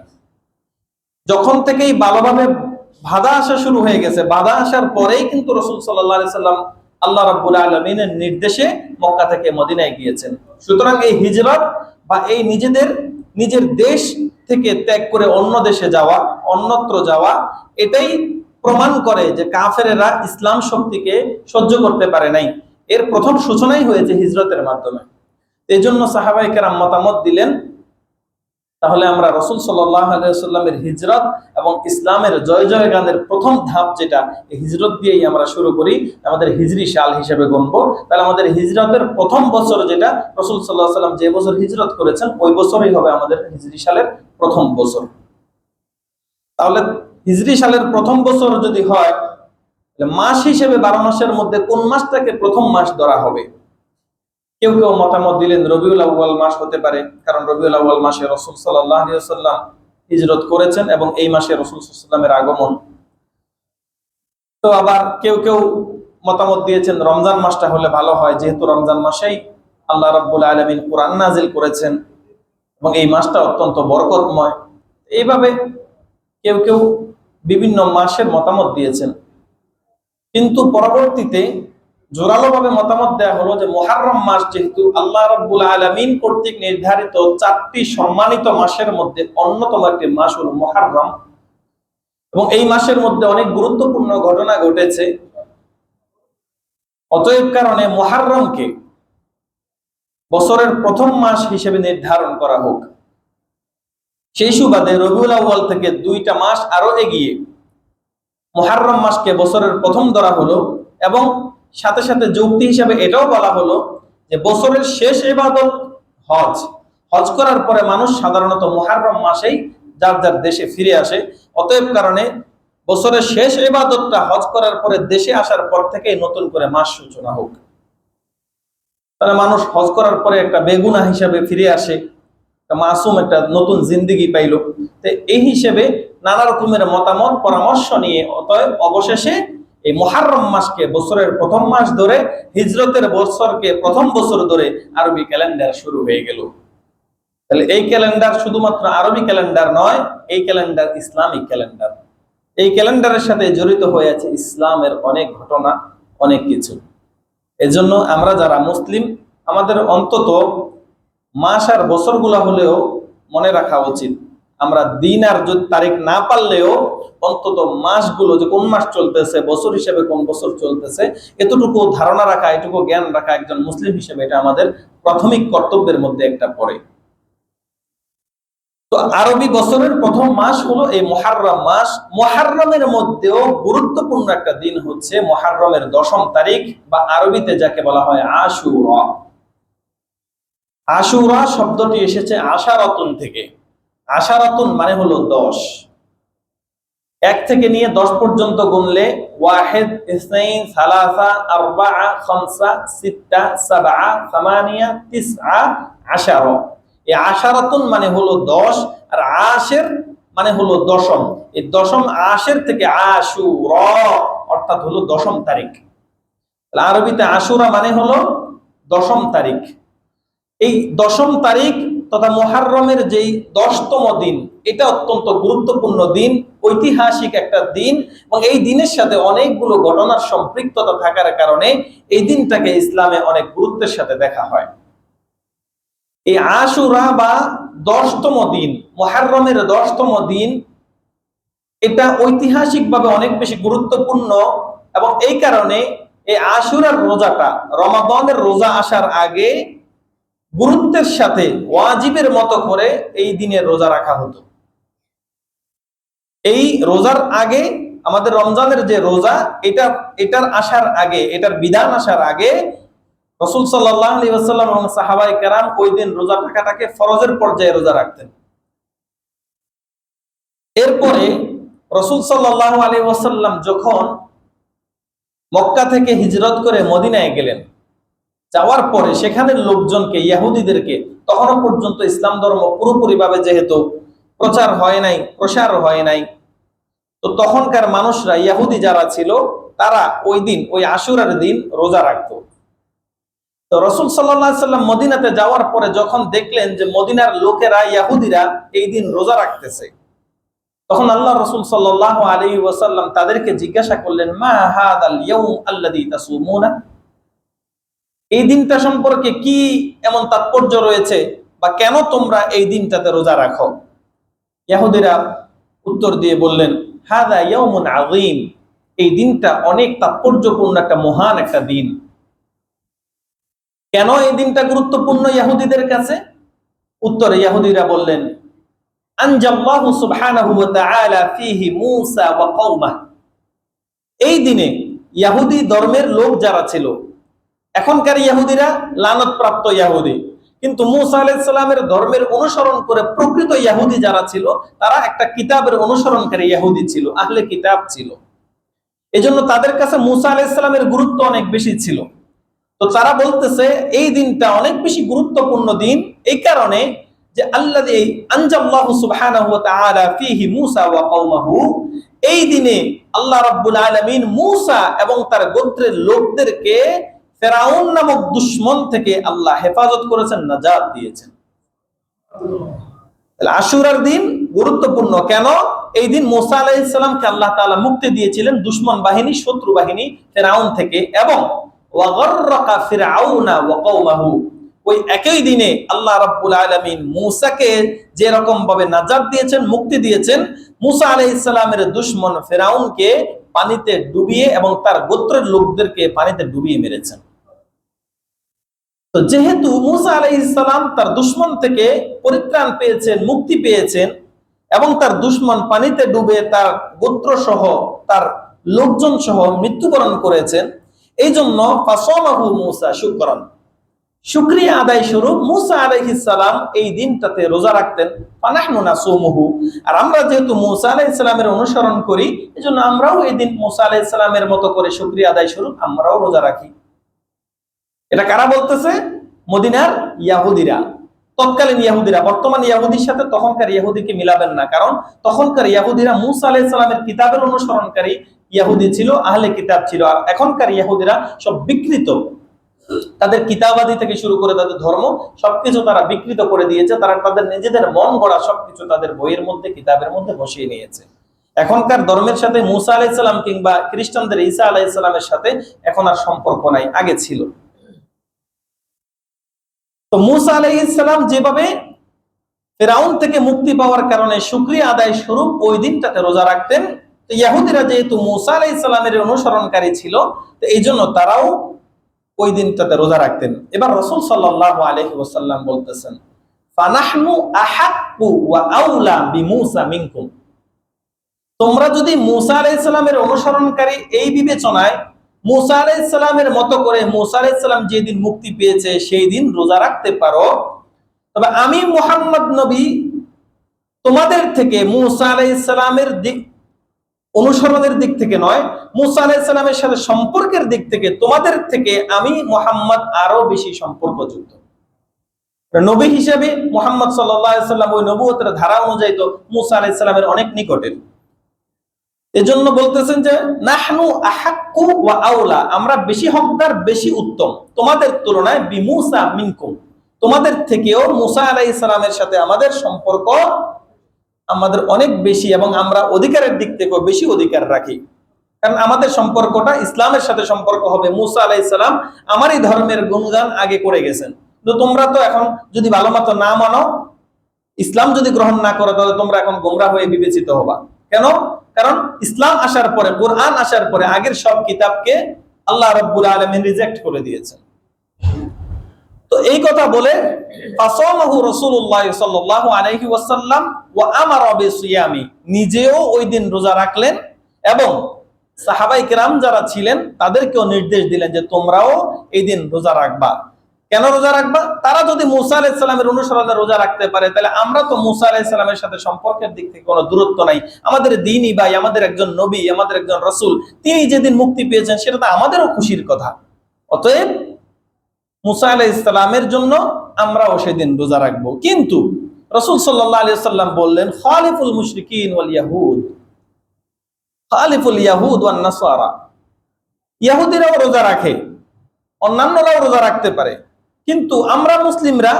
Speaker 1: যখন থেকেই ভালোভাবে বাধা আসা শুরু হয়ে গেছে, বাধা আসার পরেই কিন্তু রাসূল সাল্লাল্লাহু আলাইহি সাল্লাম আল্লাহ রাব্বুল আলামিনের নির্দেশে মক্কা থেকে মদিনায় গিয়েছেন। সুতরাং এই হিজরত বা এই নিজের দেশ থেকে ত্যাগ করে অন্য দেশে যাওয়া, অন্যত্র যাওয়া, এটাই প্রমাণ করে যে কাফেরেরা ইসলাম শক্তিকে সহ্য করতে পারে নাই। এর প্রথম সূচনাই হয়েছে হিজরতের মাধ্যমে। এই জন্য সাহাবায়ে কেরাম মতামত দিলেন তাহলে আমরা রাসূল সাল্লাল্লাহু আলাইহি ওয়াসাল্লামের হিজরত এবং ইসলামের জয় জয়গানের প্রথম ধাপ যেটা, এই হিজরত দিয়েই আমরা শুরু করি, আমাদের হিজরি সাল হিসেবে গণবো। তাহলে আমাদের হিজরতের প্রথম বছর যেটা, রাসূল সাল্লাল্লাহু আলাইহি ওয়াসাল্লাম যে বছর হিজরত করেছেন ওই বছরই হবে আমাদের হিজরি সালের প্রথম বছর। তাহলে হিজরি সালের প্রথম বছর যদি হয়, মাস হিসেবে 12 মাসের মধ্যে কোন মাসটাকে প্রথম মাস ধরা হবে? কেউ কেউ মতামত দিলেন রবিউল আউয়াল মাস হতে পারে, কারণ রবিউল আউয়াল মাসে রাসূল সাল্লাল্লাহু আলাইহি ওয়াসাল্লাম হিজরত করেছেন এবং এই মাসে রাসূল সাল্লাল্লাহু আলাইহি ওয়াসাল্লামের আগমন। তো আবার কেউ কেউ মতামত দিয়েছেন রমজান মাসটা হলে ভালো হয়, যেহেতু রমজান মাসেই আল্লাহ রাব্বুল আলামিন কোরআন নাজিল করেছেন এবং এই মাসটা অত্যন্ত বরকতময়। এইভাবে কেউ কেউ বিভিন্ন মাসের মতামত দিয়েছেন, কিন্তু পরবর্তীতে জোরালোভাবে মতামত দেয়া হলো যে মুহররম মাস যেহেতু আল্লাহ রাব্বুল আলামিন কর্তৃক নির্ধারিত 4টি সম্মানিত মাসের মধ্যে অন্যতম একটি মাস হলো মুহররম, এবং এই মাসের মধ্যে অনেক গুরুত্বপূর্ণ ঘটনা ঘটেছে। অতএব কারণে মুহররমকে বছরের প্রথম মাস হিসেবে নির্ধারণ করা হোক। সেই সুবাদে রবিউল আউয়াল থেকে 2টা মাস আরো এগিয়ে মুহররম মাসকে বছরের প্রথম ধরা হলো, এবং সাথে সাথে যুক্তি হিসেবে এটাও বলা হলো যে বছরের শেষ ইবাদত হজ। হজ করার পরে মানুষ সাধারণত মুহররম মাসেই যার যার দেশে ফিরে আসে। অতএব কারণে বছরের শেষ ইবাদতটা হজ করার পরে দেশে আসার পর থেকে নতুন করে মাস সূচনা হোক। তাহলে মানুষ হজ করার পরে একটা বেগুনাহ হিসাবে ফিরে আসে, মাসুম একটা নতুন জিন্দেগি পাইল। তো এই হিসেবে নানা রকমের মতামত পরামর্শ নিয়ে অতএব অবশেষে এই মুহররম মাসকে বছরের প্রথম মাস ধরে, হিজরতের বছরকে প্রথম বছর ধরে আরবি ক্যালেন্ডার শুরু হয়ে গেল। তাহলে এই ক্যালেন্ডার শুধুমাত্র আরবি ক্যালেন্ডার নয়, এই ক্যালেন্ডার ইসলামিক ক্যালেন্ডার। এই ক্যালেন্ডারের সাথে জড়িত হয়ে আছে ইসলামের অনেক ঘটনা, অনেক কিছু। এজন্য আমরা যারা মুসলিম, আমাদের অন্তত মাস আর বছরগুলা হলেও মনে রাখা উচিত। আমরা দিন আর তারিখ না পারলেও অন্তত মাসগুলো যে কোন মাস চলতেছে, বছর হিসেবে কোন বছর চলতেছে, এতটুকু ধারণা রাখা, এটুকু জ্ঞান রাখা একজন মুসলিম হিসেবে এটা আমাদের প্রাথমিক কর্তব্যের মধ্যে একটা পড়ে। তো আরবি বছরের প্রথম মাস হলো এই মুহররম মাস। মুহররমের মধ্যেও গুরুত্বপূর্ণ একটা দিন হচ্ছে মুহররমের 10ম তারিখ, বা আরবিতে যাকে বলা হয় আশুরা। আশুরা শব্দটি এসেছে আশারাতুন থেকে। আশারাতুন মানে হলো 10। 1 থেকে নিয়ে 10 পর্যন্ত গুনলে 1 2 3 4 5 6 7 8 9 10 এই আশারাতুন মানে হলো 10, আর আশের মানে হলো 10ম। এই 10ম আশের থেকে আশুরা অর্থাৎ হলো 10ম তারিখ। আরবিতে আশুরা মানে হলো 10ম তারিখ। এই 10ম তারিখ তথা মুহররমের যেই 10তম দিন, এটা অত্যন্ত গুরুত্বপূর্ণ দিন, ঐতিহাসিক একটা দিন, এবং এই দিনের সাথে অনেকগুলো ঘটনার সম্পৃক্ততা থাকার কারণে এই দিনটাকে ইসলামে অনেক গুরুত্বের সাথে দেখা হয়। এই আশুরা বা 10তম দিন, মুহররমের 10তম দিন, এটা ঐতিহাসিকভাবে অনেক বেশি গুরুত্বপূর্ণ, এবং এই কারণে এই আশুরার রোজাটা রমাদানের রোজা আসার আগে গুরুত্বের সাথে ওয়াজিবের মতো করে এই দিনের রোজা রাখা হতো। এই রোজার আগে আমাদের রমজানের যে রোজা, এটার আসার আগে, এটার বিধান আসার আগে রাসূল সাল্লাল্লাহু আলাইহি ওয়াসাল্লাম এবং সাহাবায়ে কেরাম ওই দিন রোজা থাকাটাকে ফরজের পর্যায়ে রোজা রাখতেন। এরপরে রাসূল সাল্লাল্লাহু আলাইহি ওয়াসাল্লাম যখন মক্কা থেকে হিজরত করে মদিনায় গেলেন, যাওয়ার পরে সেখানের লোকজনকে, ইহুদিদেরকে, তখনও পর্যন্ত ইসলাম ধর্ম পুরোপুরি ভাবে যেহেতু প্রচার হয় নাই, প্রসার হয় নাই, তো তখনকার মানুষরা, ইহুদি যারা ছিল, তারা ওই দিন, ওই আশুরার দিন রোজা রাখতো। তো রাসূল সাল্লাল্লাহু আলাইহি ওয়াসাল্লাম মদিনাতে যাওয়ার পরে যখন দেখলেন যে মদিনার লোকেরা, ইহুদিরা এই দিন রোজা রাখতেছে, তখন আল্লাহ রাসূল সাল্লাল্লাহু আলাইহি ওয়াসাল্লাম তাদেরকে জিজ্ঞাসা করলেন, মা হাদাল ইয়াউম আল্লাযী তাসুমুনা, এই দিনটা সম্পর্কে কি এমন তাৎপর্য রয়েছে, বা কেন তোমরা এই দিনটাতে রোজা রাখো? ইহুদিরা উত্তর দিয়ে বললেন, হাদা ইয়াউমুন আযীম, এই দিনটা অনেক তাৎপর্যপূর্ণ, একটা মহান একটা দিন। কেন এই দিনটা গুরুত্বপূর্ণ ইহুদিদের কাছে? উত্তরে ইহুদিরা বললেন, আনজাল্লাহু সুবহানাহু ওয়া তাআলা ফীহি মূসা ওয়া কওমাহ, এই দিনে ইহুদি ধর্মের লোক যারা ছিল, এখনকার ইহুদিরা লানতপ্রাপ্ত ইহুদি, কিন্তু মূসা আলাইহিস সালামের ধর্মের অনুসরণ করে প্রকৃত ইহুদি যারা ছিল, তারা একটা কিতাবের অনুসরণকারী ইহুদি ছিল, আহলে কিতাব ছিল। এজন্য তাদের কাছে মূসা আলাইহিস সালামের গুরুত্ব অনেক বেশি ছিল। তো তারা বলতেছে এই দিনটা অনেক বেশি গুরুত্বপূর্ণ দিন, এই কারণে যে আল্লাযী আনজাল্লাহু সুবহানাহু ওয়া তাআলা ফীহি মূসা ওয়া কওমাহু, এই দিনে আল্লাহ রাব্বুল আলামিন মূসা এবং তার গোত্রের লোকদেরকে ফেরাউন নামক দুশমন থেকে আল্লাহ হেফাজত করেছেন, নাজাত দিয়েছেন। আশুরার দিন গুরুত্বপূর্ণ কেন? এই দিন মূসা আলাইহিস সালামকে আল্লাহ তাআলা মুক্তি দিয়েছিলেন দুশমন বাহিনী, শত্রু বাহিনী ফেরাউন থেকে, এবং ওয়াগাররাকা ফিরআউনা ওয়া কওমাহু, ওই একই দিনে আল্লাহ রাব্বুল আলামিন মূসাকে যে রকম ভাবে নাজাত দিয়েছেন, মুক্তি দিয়েছেন, মূসা আলাইহিস সালামের দুশমন ফিরাউনকে পানিতে ডুবিয়ে এবং তার গোত্রের লোকদেরকে পানিতে ডুবিয়ে মেরেছেন। তো যেহেতু মূসা আলাইহিস সালাম তার দুশমন থেকে পরিত্রাণ পেয়েছেন, মুক্তি পেয়েছেন, এবং তার দুশমন পানিতে ডুবে তার গোত্র সহ তার লোকজন সহ মৃত্যুবরণ করেছেন, এই জন্য ফাসামাহু মূসা শুকরান, শুকরিয়া আদায় স্বরূপ মূসা আলাইহিস সালাম এই দিনটাতে রোজা রাখতেন। ফানাহনু নাসুমুহু, আর আমরা যেহেতু মূসা আলাইহিস সালামের অনুসরণ করি, এজন্য আমরাও এই দিন মূসা আলাইহিস সালামের মতো করে শুকরিয়া আদায় স্বরূপ আমরাও রোজা রাখি। এটা কারা বলতেছে? মদিনার ইয়াহুদিরা, তৎকালীন ইয়াহুদিরা। বর্তমান ইয়াহুদির সাথে তখনকার ইয়াহুদিকে মিলাবেন না, কারণ তখনকার ইয়াহুদিরা মূসা আলাইহিস সালামের কিতাবের অনুসরণকারী ইয়াহুদি ছিল, আহলে কিতাব ছিল। আর এখনকার ইয়াহুদিরা সব বিকৃত, তাদের কিতাবাদি থেকে শুরু করে তাদের ধর্ম সবকিছু তারা বিকৃত করে দিয়েছে। তারা তাদের নিজেদের মন গড়া সবকিছু তাদের বইয়ের মধ্যে, কিতাবের মধ্যে বসিয়ে নিয়েছে। এখনকার ধর্মের সাথে মূসা আলাইহিস সালাম কিংবা খ্রিস্টানদের ঈসা আলাইহিস সালামের সাথে এখন আর সম্পর্ক নাই, আগে ছিল। তো মূসা আলাইহিস সালাম যেভাবে ফিরাউন থেকে মুক্তি পাওয়ার কারণে শুকরিয়া আদায় স্বরূপ ওই দিনটাতে রোজা রাখতেন, তো ইহুদিরা যেহেতু মূসা আলাইহিস সালামের অনুসরণকারী ছিল, তো এই জন্য তারাও ওই দিনটাতে রোজা রাখতেন। এবার রাসূল সাল্লাল্লাহু আলাইহি ওয়াসাল্লাম বলতেছেন, ফানাহনু আহাক্কু ওয়া আউলা বিমূসা মিনকুম, তোমরা যদি মূসা আলাইহিস সালামের অনুসরণকারী এই বিবেচনায় মূসা আলাইহিস সালামের মতো করে মূসা আলাইহিস সালাম যেদিন মুক্তি পেয়েছে সেই দিন রোজা রাখতে পারো, তবে আমি মুহাম্মদ নবী তোমাদের থেকে মূসা আলাইহিস সালামের দিক অনুসরণের দিক থেকে নয়, মূসা আলাইহিস সালামের সাথে সম্পর্কের দিক থেকে তোমাদের থেকে আমি মুহাম্মদ আরো বেশি সম্পর্কযুক্ত। নবী হিসেবে মুহাম্মদ সাল্লাল্লাহু আলাইহি সাল্লাম ওই নবুয়তের ধারা অনুযায়ী তো মূসা আলাইহিস সালামের অনেক নিকটের। এজন্য বলতেছেন যে নাহনু আহাক্কু ওয়া আউলা, আমরা বেশি হকদার, বেশি উত্তম তোমাদের তুলনায় বিমূসা মিনকুম, তোমাদের থেকেও মূসা আলাইহিস সালামের সাথে আমাদের সম্পর্ক আমাদের অনেক বেশি, এবং আমরা অধিকারের দিক থেকেও বেশি অধিকার রাখি। কারণ আমাদের সম্পর্কটা ইসলামের সাথে সম্পর্ক হবে। মূসা আলাইহিস সালাম আমারই ধর্মের গুণগান আগে করে গেছেন, কিন্তু তোমরা তো এখন যদি ভালো মতো না মানো, ইসলাম যদি গ্রহণ না করো, তাহলে তোমরা এখন গোমরা হয়ে বিবেচিত হবা। কেন? কারণ ইসলাম আসার পরে, কোরআন আসার পরে আগের সব কিতাবকে আল্লাহ রাব্বুল আলামিন রিজেক্ট করে দিয়েছেন। তো এই কথা বলে ফাসামাহু রাসূলুল্লাহ সাল্লাল্লাহু আলাইহি ওয়াসাল্লাম ওয়া আমারা বিসিয়ামি, নিজেও ওই দিন রোজা রাখলেন এবং সাহাবায়ে কেরাম যারা ছিলেন তাদেরকেও নির্দেশ দিলেন যে তোমরাও এই দিন রোজা রাখবা। কেন রোজা রাখবা? তারা যদি মূসা আলাইহিস সালামের অনুসরণে রোজা রাখতে পারে, তাহলে আমরা তো মূসা আলাইহিস সালামের সাথে সম্পর্কের দিক থেকে কোনো দূরত্ব নাই। আমাদের দ্বীনই ভাই, আমাদের একজন নবী, আমাদের একজন রাসূল, তিনি যেদিন মুক্তি পেয়েছেন সেটা তো আমাদেরও খুশির কথা। অতএব মূসা আলাইহিস সালামের জন্য আমরাও সেদিন রোজা রাখবো। কিন্তু রাসূল সাল্লাল্লাহু আলাইহি ওয়াসাল্লাম বললেন, খালিফুল মুশরিকিন ওয়াল ইয়াহুদ, খালিফুল ইয়াহুদ ওয়ান নাসারা, ইহুদিরাও রোজা রাখে, অন্যান্যরাও রোজা রাখতে পারে, কিন্তু আমরা মুসলিমরা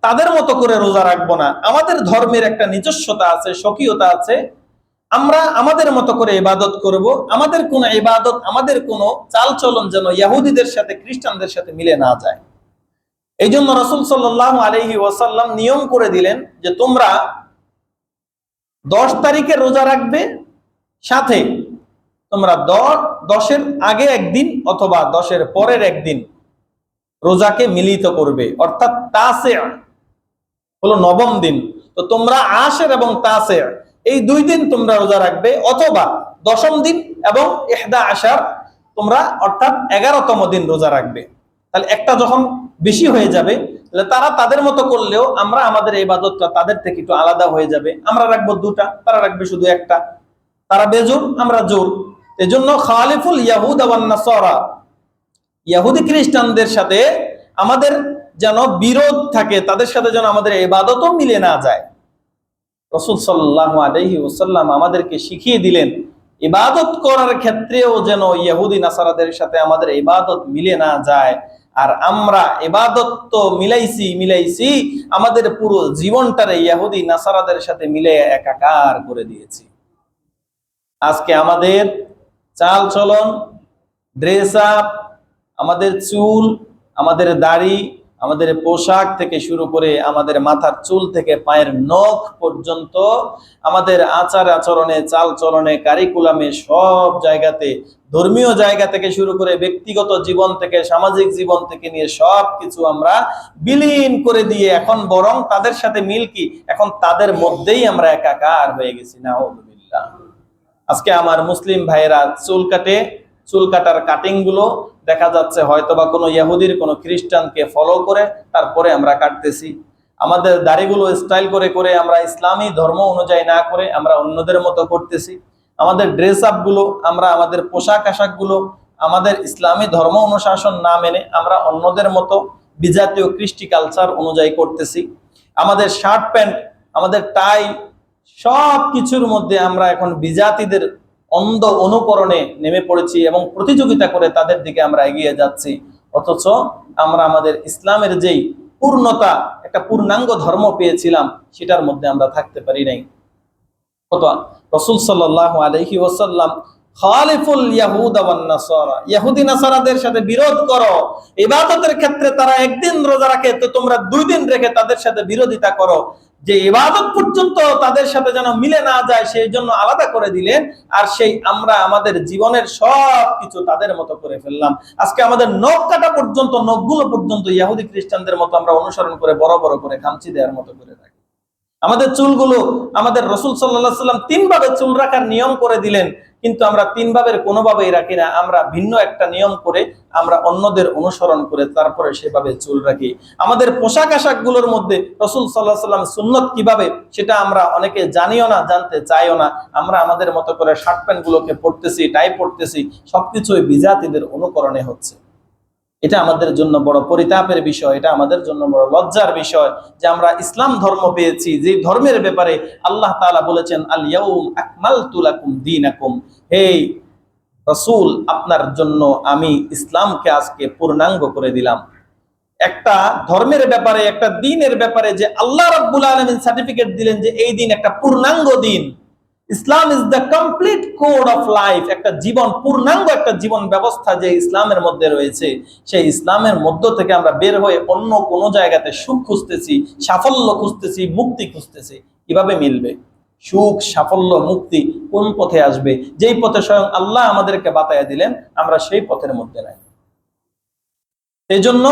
Speaker 1: তাদের মতো করে রোজা রাখবো না। আমাদের ধর্মের একটা নিজস্বতা আছে, স্বকীয়তা আছে, আমরা আমাদের মতো করে ইবাদত করব। আমাদের কোন ইবাদত, আমাদের কোন চালচলন যেন ইহুদিদের সাথে, খ্রিস্টানদের সাথে মিলে না যায়। এই জন্য রাসূল সাল্লাল্লাহু আলাইহি ওয়াসাল্লাম নিয়ম করে দিলেন যে তোমরা 10 তারিখে রোজা রাখবে, সাথে তোমরা 10-এর আগে একদিন অথবা 10-এর পরের একদিন রোজাকে মিলিত করবে, অর্থাৎ তাসে হলো 9ম দিন। তো তোমরা আশের এবং তাসে এই 2 দিন তোমরা রোজা রাখবে, অথবা 10ম দিন এবং 11 তোমরা অর্থাৎ 11তম দিন রোজা রাখবে। তাহলে একটা যখন বেশি হয়ে যাবে, তাহলে তারা তাদের মতো করলেও আমরা আমাদের ইবাদতটা তাদের থেকে একটু আলাদা হয়ে যাবে। আমরা রাখবো 2টা, তারা রাখবে শুধু একটা। তারা বেজোর, আমরা জোর। এজন্য খালিফুল ইয়াহুদ ওয়ান নাসারা, ইহুদি খ্রিস্টানদের সাথে আমাদের যেন বিরোধ থাকে, তাদের সাথে যেন আমাদের ইবাদতও মিলে না যায়। রাসূল সাল্লাল্লাহু আলাইহি ওয়াসাল্লাম আমাদেরকে শিখিয়ে দিলেন ইবাদত করার ক্ষেত্রেও যেন ইহুদি নাসারাদের সাথে আমাদের ইবাদত মিলে না যায়। আর আমরা ইবাদত তো মিলাইছি, আমাদের পুরো জীবনটারে ইহুদি নাসারাদের সাথে মিলে একাকার করে দিয়েছি। আজকে আমাদের চাল চলন, ড্রেস আপ, আমাদের চুল, আমাদের দাড়ি, আমাদের পোশাক থেকে শুরু করে আমাদের মাথার চুল থেকে পায়ের নখ পর্যন্ত, আমাদের আচার আচরণে, চাল চলনে, কারিকুলামে, সব জায়গাতে, ধর্মীয় জায়গা থেকে শুরু করে ব্যক্তিগত জীবন থেকে, সামাজিক জীবন থেকে নিয়ে সব কিছু আমরা বিলীন করে দিয়ে এখন বরং তাদের সাথে মিল কি, এখন তাদের মধ্যেই আমরা একাকার হয়ে গেছি। নাউযুবিল্লাহ। আজকে আমার মুসলিম ভাইয়েরা চুল কাটে, চুল কাটার কাটিং গুলো দেখা যাচ্ছে হয়তোবা কোনো ইহুদির কোনো খ্রিস্টানকে ফলো করে তারপরে আমরা কাটতেছি। আমাদের দাড়িগুলো স্টাইল করে করে আমরা ইসলামী ধর্ম অনুযায়ী না করে আমরা অন্যদের মতো করতেছি। আমাদের ড্রেস আপ গুলো, আমরা আমাদের পোশাক আশাক গুলো আমাদের ইসলামী ধর্ম অনুশাসন না মেনে আমরা অন্যদের মতো বিজাতীয় কৃষ্টি কালচার অনুযায়ী করতেছি। আমাদের শার্ট প্যান্ট, আমাদের টাই, সব কিছুর মধ্যে আমরা এখন বিজাতিদের অন্ধ অনুকরণে নেমে পড়েছি এবং প্রতিযোগিতা করে তাদের দিকে আমরা এগিয়ে যাচ্ছি। অথচ আমরা আমাদের ইসলামের যেই পূর্ণতা, একটা পূর্ণাঙ্গ ধর্ম পেয়েছিলাম, সেটার মধ্যে আমরা থাকতে পারি নাই। কত রাসূল সাল্লাল্লাহু আলাইহি ওয়াসাল্লাম খালিফুল ইয়াহুদা ওয়ান নাসারা, ইহুদি নাসারাদের সাথে বিরোধ করো, ইবাদতের ক্ষেত্রে তারা একদিন রোজা রাখে তো তোমরা 2 দিন রেখে তাদের সাথে বিরোধিতা করো, যে ইবাদত পর্যন্ত তাদের সাথে যেন মিলে না যায় সেই জন্য আলাদা করে দিলেন। আর সেই আমরা আমাদের জীবনের সব কিছু তাদের মতো করে ফেললাম। আজকে আমাদের নখ কাটা পর্যন্ত, নখগুলো পর্যন্ত ইহুদি খ্রিস্টানদের মতো আমরা অনুসরণ করে বড় বড় করে খামচি দেওয়ার মতো করে রাখি। আমাদের চুলগুলো, আমাদের রাসূল সাল্লাল্লাহু আলাইহি ওয়াসাল্লাম 3 ভাবে চুল রাখার নিয়ম করে দিলেন, কিন্তু আমরা 3 ভাবের কোনোভাবেই রাখি না। আমরা ভিন্ন একটা নিয়ম করে আমরা অন্যদের অনুসরণ করে তারপরে সেভাবে চুল রাখি। আমাদের পোশাক আশাক গুলোর মধ্যে রাসূল সাল্লাল্লাহু আলাইহি ওয়াসাল্লাম সুন্নত কিভাবে, সেটা আমরা অনেকে জানিও না, জানতে চাইও না। আমরা আমাদের মতো করে শার্ট প্যান্ট গুলোকে পরতেছি, টাই পরতেছি, সবকিছুই বিজাতিদের অনুকরণে হচ্ছে। এটা আমাদের জন্য বড় পরিতাপের বিষয়, এটা আমাদের জন্য বড় লজ্জার বিষয় যে আমরা ইসলাম ধর্ম পেয়েছি, যে ধর্মের ব্যাপারে আল্লাহ তাআলা বলেছেন আল ইয়াউম আকমালতু লাকুম দীনাকুম, হে রাসূল আপনার জন্য আমি ইসলামকে আজকে পূর্ণাঙ্গ করে দিলাম। একটা ধর্মের ব্যাপারে, একটা দ্বীনের ব্যাপারে যে আল্লাহ রাব্বুল আলামিন সার্টিফিকেট দিলেন যে এই দিন একটা পূর্ণাঙ্গ দিন। Islam is the complete code of life, একটা জীবন, পূর্ণাঙ্গ একটা জীবন ব্যবস্থা যে ইসলামের মধ্যে রয়েছে, সেই ইসলামের মধ্য থেকে আমরা বের হয়ে অন্য কোনো জায়গাতে সুখ খুঁজতেছি, সাফল্য খুঁজতেছি, মুক্তি খুঁজতেছি। কিভাবে মিলবে সুখ, সাফল্য, মুক্তি? কোন পথে আসবে? যেই পথে স্বয়ং আল্লাহ আমাদেরকে বাতায়া দিলেন, আমরা সেই পথের মধ্যে নাই। এই জন্য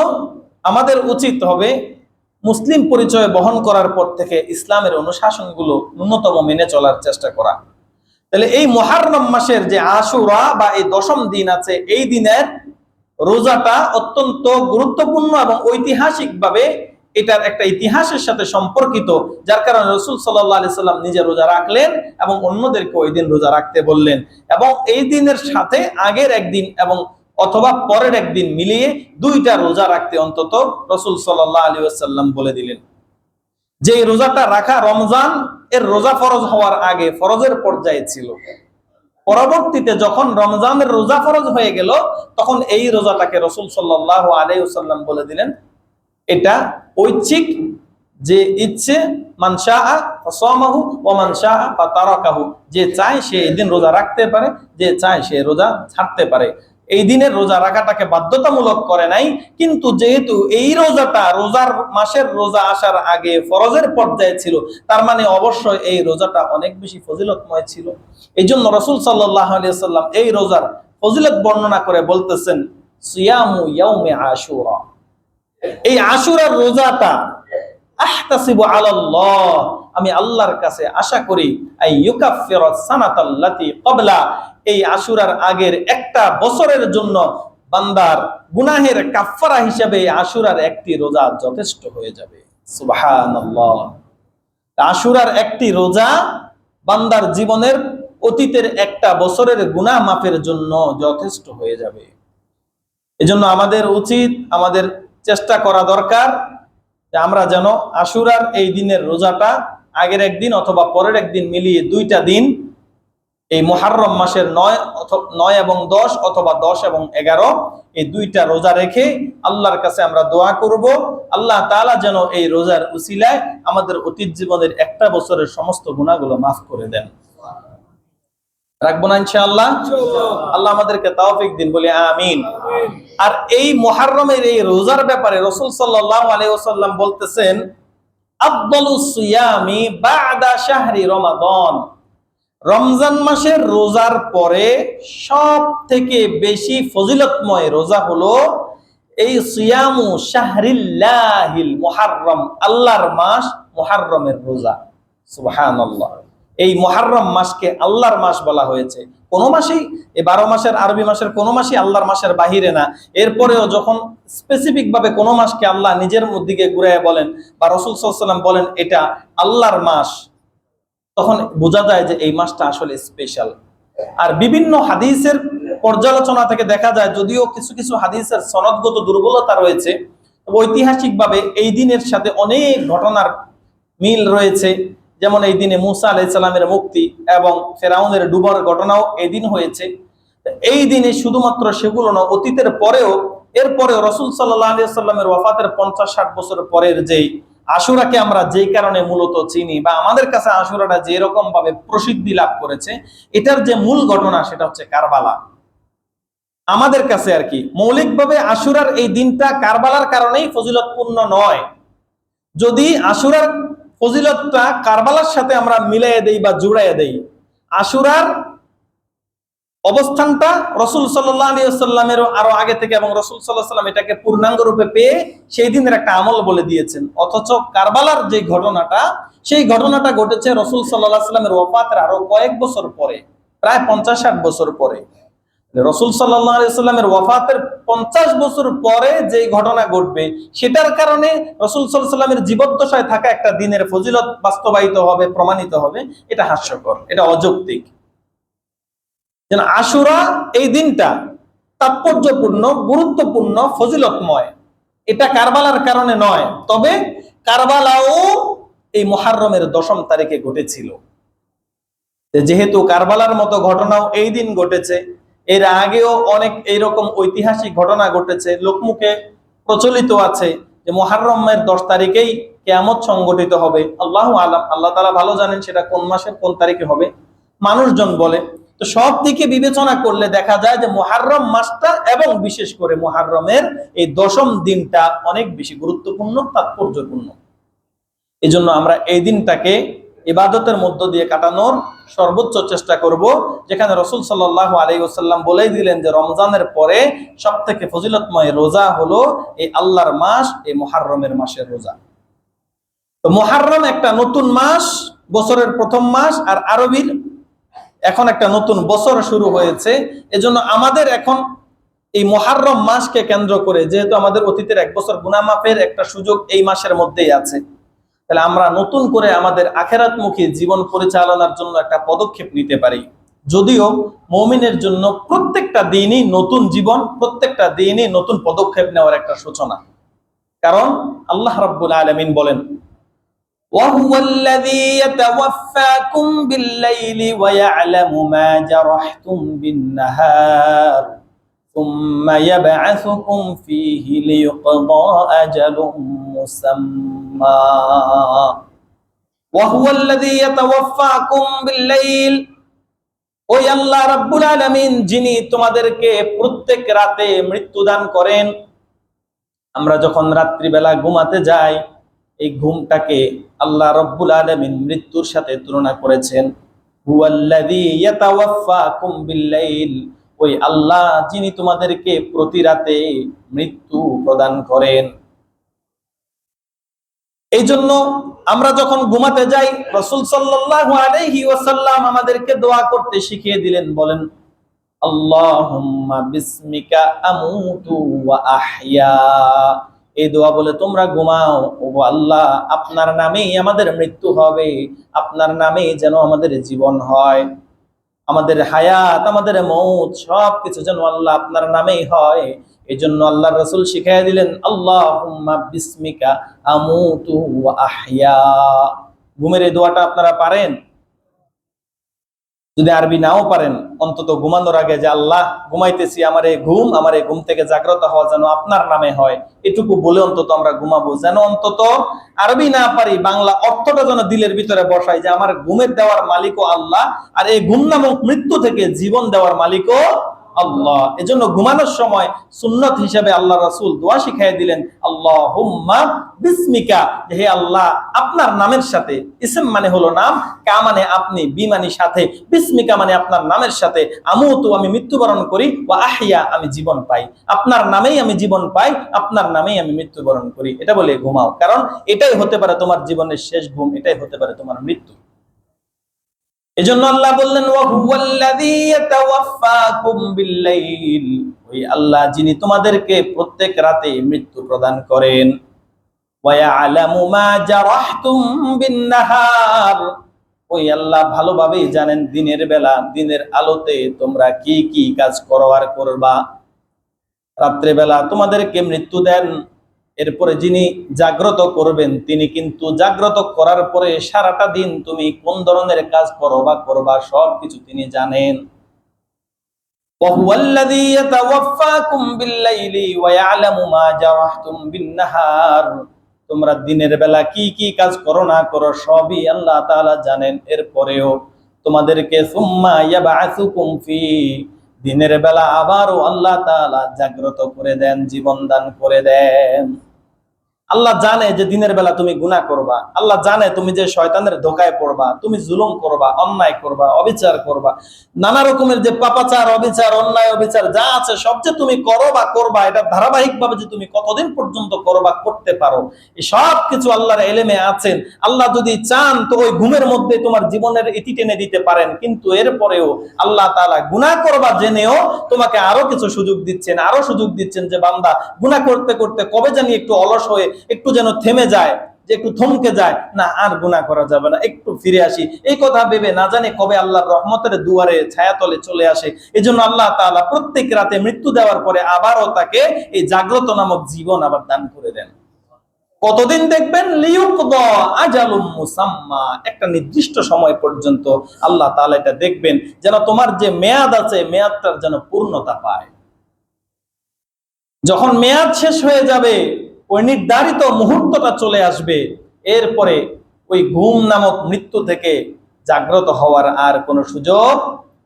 Speaker 1: আমাদের উচিত হবে মুসলিম পরিচয় বহন করার পর থেকে ইসলামের অনুশাসনগুলো ন্যূনতম মেনে চলার চেষ্টা করা। তাহলে এই মুহররম মাসের যে আশুরা বা এই 10ম দিন আছে, এই দিনের রোজাটা অত্যন্ত গুরুত্বপূর্ণ এবং ঐতিহাসিকভাবে এটার একটা ইতিহাসের সাথে সম্পর্কিত, যার কারণে রাসূল সাল্লাল্লাহু আলাইহি সাল্লাম নিজে রোজা রাখলেন এবং অন্যদেরকে ওই দিন রোজা রাখতে বললেন। এবং এই দিনের সাথে আগের একদিন এবং অথবা পরের একদিন মিলিয়ে 2টা রোজা রাখতে অন্তত রাসূল সাল্লাল্লাহু আলাইহি ওয়াসাল্লাম বলে দিলেন। যে রোজাটা রাখা রমজান এর রোজা ফরজ হওয়ার আগে ফরজের পর্যায়ে ছিল, পরবর্তীতে যখন রমজানের রোজা ফরজ হয়ে গেল তখন এই রোজাটাকে রাসূল সাল্লাল্লাহু আলাইহি ওয়াসাল্লাম বলে দিলেন এটা ঐচ্ছিক, যে ইচ্ছে মান শাআ ফাসামাহু ওয়া মান শাআ ফাতারাকাহু, যে চায় সে এই দিন রোজা রাখতে পারে, যে চায় সে রোজা ছাড়তে পারে। এই দিনের রোজা রাখাটাকে বাধ্যতামূলক করে নাই, কিন্তু যেহেতু এই রোজাটা রোজার মাসের রোজা আসার আগে ফরজের পর্যায়ে ছিল, তার মানে অবশ্যই এই রোজাটা অনেক বেশি ফজিলতময় ছিল। এই জন্য রাসূল সাল্লাল্লাহু আলাইহি ওয়াসাল্লাম এই রোজার ফজিলত বর্ণনা করে বলতেছেন সিয়ামু ইয়াউমি আশুরা, এই আশুরার রোজাটা আহতাসিবু আলাল্লাহ, আমি আল্লাহর কাছে আশা করি আই ইউকাফফিরাস সানাতাল্লাতী ক্বাবলা, এই আশুরার আগের একটা বছরের জন্য বান্দার গুনাহের কাফফারা হিসেবে আশুরার একটি রোজা যথেষ্ট হয়ে যাবে। সুবহানাল্লাহ। আশুরার একটি রোজা বান্দার জীবনের অতীতের একটা বছরের গুনাহ মাফের জন্য যথেষ্ট হয়ে যাবে। এজন্য আমাদের উচিত, আমাদের চেষ্টা করা দরকার যে আমরা যেন আশুরার এই দিনের রোজাটা আগের একদিন অথবা পরের একদিন মিলিয়ে 2টা দিন এই মুহররম মাসের 9 এবং 10 অথবা 10 এবং 11 এই 2টা রোজা রেখে আল্লাহর কাছে আমরা দোয়া করব আল্লাহ তাআলা যেন এই রোজার উসিলায় আমাদের অতীত জীবনের একটা বছরের সমস্ত গুনাহগুলো মাফ করে দেন। রাখবো না ইনশাআল্লাহ? আল্লাহ আমাদেরকে তৌফিক দিন, বলি আমিন। আর এই মুহররমের এই রোজার ব্যাপারে রাসূল সাল্লাল্লাহু আলাইহি ওয়াসাল্লাম বলতেছেন, আফদালুস সিয়ামি বা'দা শাহরি রমাদান, রমজান মাসের রোজার পরে সব থেকে বেশি ফজিলতময় রোজা হলো এই সিয়ামু শাহরিল্লাহিল মুহাররম, আল্লাহর মাস মুহাররমের রোজা। সুবহানাল্লাহ। এই মুহাররম মাসকে আল্লাহর মাস বলা হয়েছে। কোন মাসেই, এই 12 মাসের আরবি মাসের কোন মাসই আল্লাহর মাসের বাহিরে না। এরপরেও যখন স্পেসিফিক ভাবে কোন মাসকে আল্লাহ নিজের দিকে ঘুরাইয়া বলেন বা রাসূল সাল্লাল্লাহু আলাইহি ওয়াসাল্লাম বলেন এটা আল্লাহর মাস, তখন বোঝা যায় যে এই মাসটা আসলে স্পেশাল। আর বিভিন্ন হাদিসের পর্যালোচনা থেকে দেখা যায়, যদিও কিছু কিছু হাদিসের সনদগত দুর্বলতা রয়েছে, ঐতিহাসিকভাবে এই দিনের সাথে অনেক ঘটনার মিল রয়েছে। যেমন এই দিনে মূসা আলাইহিস সালামের মুক্তি এবং ফেরাউনের ডুবার ঘটনাও এই দিন হয়েছে। এই দিনে শুধুমাত্র সেগুলো না, অতীতের পরেও এরপরেও রাসূল সাল্লাল্লাহু আলাইহি ওয়াসাল্লামের ওয়াফাতের 50-60 বছর পরের যেই আশুরাকে আমরা যেই কারণে মূলত চিনি, বা আমাদের কাছে আশুরাটা যে রকম ভাবে প্রসিদ্ধি লাভ করেছে, এটার যে মূল ঘটনা সেটা হচ্ছে কারবালা। আমাদের কাছে আর কি মৌলিকভাবে আশুরার এই দিনটা কারবালার কারণেই ফজিলতপূর্ণ নয়। যদি আশুরার ফজিলতটা কারবালার সাথে আমরা মিলাইয়া দেই বা জুড়াইয়া দেই, আশুরার অবস্থানটা রাসূল সাল্লাল্লাহু আলাইহি ওয়াসাল্লামের আরো আগে থেকে, এবং রাসূল সাল্লাল্লাহু আলাইহি ওয়াসাল্লাম এটাকে পূর্ণাঙ্গ রূপে পেয়ে সেই দিনের একটা আমল বলে দিয়েছেন। অথচ কারবালার যে ঘটনাটা, সেই ঘটনাটা ঘটেছে রাসূল সাল্লাল্লাহু আলাইহি ওয়াসাল্লামের ওয়াফাতের আরো কয়েক বছর পরে, প্রায় 50-60 বছর পরে। রাসূল সাল্লাল্লাহু আলাইহি ওয়াসাল্লামের ওয়াফাতের 50 বছর পরে যে ঘটনা ঘটবে, সেটার কারণে রাসূল সাল্লাল্লাহু আলাইহি ওয়াসাল্লামের জীবদ্দশায় থাকা একটা দিনের ফজিলত বাস্তবায়িত হবে, প্রমাণিত হবে। এটা হাস্যকর, এটা অযৌক্তিক। যেন আশুরা এই দিনটা তাৎপর্যপূর্ণ, গুরুত্বপূর্ণ, ফজিলতময়, এটা কারবালার কারণে নয়। তবে কারবালাও এই মুহররমের 10ম তারিখে ঘটেছিল। যেহেতু কারবালার মতো ঘটনাও এই দিন ঘটেছে, এর আগেও অনেক এইরকম ঐতিহাসিক ঘটনা ঘটেছে, লোকমুখে প্রচলিত আছে যে মুহররমের 10 তারিখেই কিয়ামত সংঘটিত হবে। আল্লাহু আলাম, আল্লাহ তাআলা ভালো জানেন সেটা কোন মাসের কোন তারিখে হবে, মানুষজন বলে। তো সব দিকে বিবেচনা করলে দেখা যায় যে মুহররম মাসটা এবং বিশেষ করে মুহররমের এই 10ম দিনটা অনেক বেশি গুরুত্বপূর্ণ, তাৎপর্যপূর্ণ। এই জন্য আমরা এই দিনটাকে ইবাদতের মধ্য দিয়ে কাটানোর সর্বোচ্চ চেষ্টা করব। যেখানে রাসূল সাল্লাল্লাহু আলাইহি ওয়াসাল্লাম বলেই দিলেন যে রমজানের পরে সবথেকে ফজিলতময় রোজা হলো এই আল্লাহর মাস, এই মুহররমের মাসের রোজা। তো মুহররম একটা নতুন মাস, বছরের প্রথম মাস, আর আরবির এখন একটা নতুন বছর শুরু হয়েছে। এজন্য আমাদের এখন এই মুহররম মাসকে কেন্দ্র করে, যেহেতু আমাদের অতীতের 1 বছর গুনাহ মাফের একটা সুযোগ এই মাসের মধ্যেই আছে, তাহলে আমরা নতুন করে আমাদের আখিরাতমুখী জীবন পরিচালনার জন্য একটা পদক্ষেপ নিতে পারি। যদিও মুমিনের জন্য প্রত্যেকটা দিনই নতুন জীবন, প্রত্যেকটা দিনই নতুন পদক্ষেপ নেওয়ার একটা সূচনা। কারণ আল্লাহ রাব্বুল আলামিন বলেন, وَهُوَ الَّذِي يَتَوَفَّاكُم بِاللَّيْلِ وَيَعْلَمُ مَا جَرَحْتُم بِالنَّهَارِ ثُمَّ يَبْعَثُكُم فِيهِ لِيُقْضَى أَجَلٌ مُّسَمًّى وَهُوَ الَّذِي يَتَوَفَّاكُم بِاللَّيْلِ, ওই আল্লাহ রাব্বুল আলামিন যিনি তোমাদেরকে প্রত্যেক রাতে মৃত্যুদান করেন। আমরা যখন রাত্রিবেলা ঘুমাতে যাই, এই ঘুমটাকে আল্লাহ রাব্বুল আলামিন মৃত্যুর সাথে তুলনা করেছেন। হুয়াল্লাযী ইয়াতাওয়াফফাকুম বিল্লাইল, ওই আল্লাহ যিনি তোমাদেরকে প্রতি রাতে মৃত্যু প্রদান করেন। এই জন্য আমরা যখন ঘুমাতে যাই, রাসূল সাল্লাল্লাহু আলাইহি ওয়াসাল্লাম আমাদেরকে দোয়া করতে শিখিয়ে দিলেন। বলেন, আল্লাহুম্মা বিসমিকা আমুতু ওয়া আহইয়া। এই দোয়া বলে তোমরা ঘুমাও। ও আল্লাহ, আপনার নামেই আমাদের মৃত্যু হবে, আপনার নামেই যেন আমাদের জীবন হয়, আমাদের হায়াত, আমাদের মৌত সবকিছু যেন আল্লাহ আপনার নামেই হয়। এই জন্য আল্লাহর রাসূল শিখিয়ে দিলেন, আল্লাহুম্মা বিসমিকা আমুতু ওয়া আহইয়া। ঘুমের এই দোয়াটা আপনারা পারেন? যদি আরবি নাও পারেন অন্তত ঘুমানোর আগে যে আল্লাহ ঘুমাইতেছি, আমার এই ঘুম থেকে জাগ্রত হওয়া যেন আপনার নামে হয়, এটুকু বলে অন্তত আমরা ঘুমাবো। যেন অন্তত আরবি না পারি, বাংলা অর্থটা যেন দিলের ভিতরে বসাই যে আমার ঘুমের দেওয়ার মালিকও আল্লাহ, আর এই ঘুম নামক মৃত্যু থেকে জীবন দেওয়ার মালিকও আল্লাহ। এজন্য ঘুমানোর সময় সুন্নত হিসেবে আল্লাহ রাসূল দোয়া শিখাই দিলেন, আল্লাহুম্মা বিসমিকা, হে আল্লাহ আপনার নামের সাথে, ইসম মানে হলো নাম, কা মানে আপনি, বি মানে সাথে, বিসমিকা মানে আপনার নামের সাথে, আমুতু আমি মৃত্যুবরণ করি, ওয়া আহইয়া আমি জীবন পাই, আপনার নামেই আমি জীবন পাই, আপনার নামেই আমি মৃত্যুবরণ করি। এটা বলে ঘুমাও, কারণ এটাই হতে পারে তোমার জীবনের শেষ ঘুম, এটাই হতে পারে তোমার মৃত্যু। এজন্য আল্লাহ বললেন, ওয়া হুয়াল্লাযী ইয়াতাওয়াফফাকুম বিল-লাইল, ওই আল্লাহ যিনি তোমাদেরকে প্রত্যেক রাতে মৃত্যু প্রদান করেন, ওয়া ইয়ালামু মা জারাহতুম বিন-নাহার, ওই আল্লাহ ভালোভাবেই জানেন দিনের বেলা, দিনের আলোতে তোমরা কি কি কাজ করো আর করবা। রাত্রে বেলা তোমাদেরকে মৃত্যু দেন, এরপরে যিনি জাগ্রত করবেন তিনি কিন্তু জাগ্রত করার পরে সারাটা দিন তুমি কোন ধরনের কাজ করো বা করবা সবকিছু তিনি জানেন। ওয়াহুয়াল্লাযী ইয়াতাওয়াফফাকুম বিল-লাইলি ওয়া ইয়ালামু মা জারাহতুম বিন-নাহার, তোমরা দিনের বেলা কি কি কাজ করো না করো সবই আল্লাহ তাআলা জানেন। এরপরেও তোমাদেরকে সুম্মা ইয়াবআসুকুম ফি, দিনের বেলা আবারও আল্লাহ তাআলা জাগ্রত করে দেন, জীবন দান করে দেন। আল্লাহ জানে যে দিনের বেলা তুমি গুনাহ করবা, আল্লাহ জানে তুমি যে শয়তানের ধোকায় পড়বা, তুমি জুলুম করবা, অন্যায় করবা, অবিচার করবা, নানা রকমের যে পাপাচার, অবিচার, অন্যায়, অবিচার যা আছে সব যে তুমি করো বা করবা, এটা ধারাবাহিকভাবে যে তুমি কতদিন পর্যন্ত করবা, করতে পারো, এই সব কিছু আল্লাহর ইলমে আছেন। আল্লাহ যদি চান তো ওই ঘুমের মধ্যে তোমার জীবনের ইতি টেনে দিতে পারেন, কিন্তু এরপরেও আল্লাহ তাআলা গুনাহ করবা জেনেও তোমাকে আরো কিছু সুযোগ দিচ্ছেন, আরো সুযোগ দিচ্ছেন যে বান্দা গুনাহ করতে করতে কবে জানি একটু অলস হয়ে একটু যেন থেমে যায়, যে একটু থমকে যায়, না আর গুনাহ করা যাবে না, একটু ফিরে আসি, এই কথা ভেবে না জানে কবে আল্লাহর রহমতের দুয়ারে ছায়াতলে চলে আসে। এজন্য আল্লাহ তাআলা প্রত্যেক রাতে মৃত্যু দেওয়ার পরে আবারও তাকে এই জাগ্রত নামক জীবন আবার দান করে দেন। কতদিন দেখবেন, লিয়ুকদা আজালুম মুসাম্মা, একটা নির্দিষ্ট সময় পর্যন্ত আল্লাহ তাআলা এটা দেখবেন যেন তোমার যে মেয়াদ আছে মেয়াদটার যেন পূর্ণতা পায়। যখন মেয়াদ শেষ হয়ে যাবে, ওই নির্ধারিত মুহূর্তটা চলে আসবে, এরপরে ওই ঘুম নামক মৃত্যু থেকে জাগ্রত হওয়ার আর কোনো সুযোগ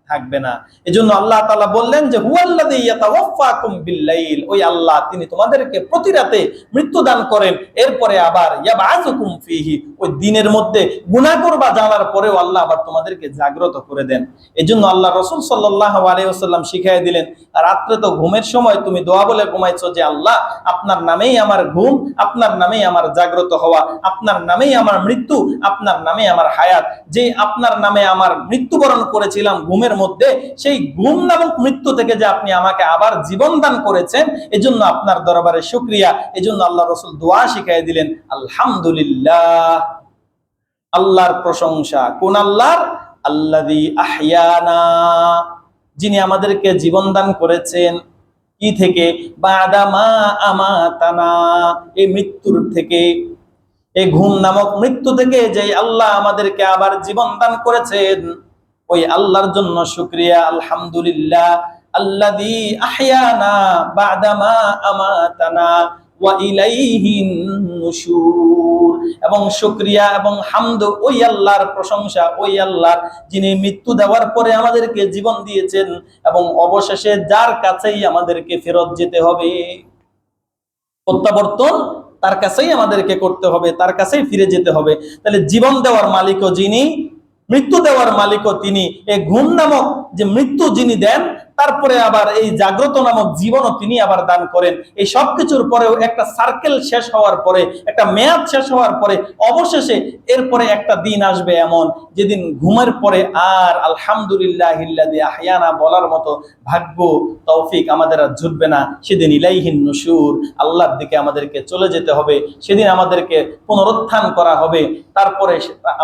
Speaker 1: থাকবে না। এজন্য আল্লাহ তাআলা বললেন যে হুয়াল্লাযী ইয়াতাওয়াফফাকুম বিল-লাইল, ওই আল্লাহ তিনি তোমাদেরকে প্রতি রাতে মৃত্যু দান করেন, এরপরে আবার ইয়াবআসুকুম ফীহি, ওই দিনের মধ্যে গুনাহ করবা জানার পরেও আল্লাহ আবার তোমাদেরকে জাগ্রত করে দেন। এজন্য আল্লাহ রাসূল সাল্লাল্লাহু আলাইহি ওয়াসাল্লাম শিখিয়ে দিলেন, রাত্রে তো ঘুমের সময় তুমি দোয়া বলে ঘুমাইছো যে আল্লাহ আপনার নামেই আমার ঘুম, আপনার নামেই আমার জাগ্রত হওয়া, আপনার নামেই আমার মৃত্যু, আপনার নামেই আমার হায়াত, যে আপনার নামে আমার মৃত্যুবরণ করেছিলাম ঘুমের মধ্যে, সেই ঘুম নামক মৃত্যু থেকে যে আপনি আমাকে আবার জীবন দান করেছেন, এজন্য আপনার দরবারে শুকরিয়া। এজন্য আল্লাহ রাসূল দোয়া শিখিয়ে দিলেন, আলহামদুলিল্লাহ, আল্লাহর প্রশংসা। কোন আল্লাহর? আল্লাযী আহইয়ানা, যিনি আমাদেরকে জীবন দান করেছেন, কি থেকে? বাদা মা আমাতানা, এই মৃত্যুর থেকে, এই ঘুম নামক মৃত্যু থেকে যে আল্লাহ আমাদেরকে আবার জীবন দান করেছেন, ওই আল্লাহর জন্য শুকরিয়া। আলহামদুলিল্লাহ আল্লাযী আহইয়ানা বাদা মা আমাতানা ওয়া ইলাইহিন নুশুর, এবং শুকরিয়া এবং হামদ ওই আল্লাহর, প্রশংসা ওই আল্লাহর যিনি মৃত্যু দেওয়ার পরে আমাদেরকে জীবন দিয়েছেন এবং অবশেষে যার কাছেই আমাদেরকে ফেরত যেতে হবে, প্রত্যাবর্তন তার কাছেই আমাদেরকে করতে হবে, তার কাছেই ফিরে যেতে হবে। তাহলে জীবন দেওয়ার মালিকও যিনি, মৃত্যু দেওয়ার মালিকও তিনি, এই ঘুম নামক যে মৃত্যু যিনি দেন, তারপরে আবার এই জাগ্রত নামক জীবনও তিনি আবার দান করেন। এই সবকিছুর পরেও একটা সার্কেল শেষ হওয়ার পরে, একটা মেয়াদ শেষ হওয়ার পরে অবশেষে এরপরে একটা দিন আসবে এমন, যেদিন ঘুমের পরে আর আলহামদুলিল্লাহিল্লাযী আহইয়ানা বলার মতো ভাগ্য তৌফিক আমাদের আর জুটবে না। সেদিন ইলাইহিন নুশুর, আল্লাহর দিকে আমাদেরকে চলে যেতে হবে। সেদিন আমাদেরকে পুনরুত্থান করা হবে, তারপরে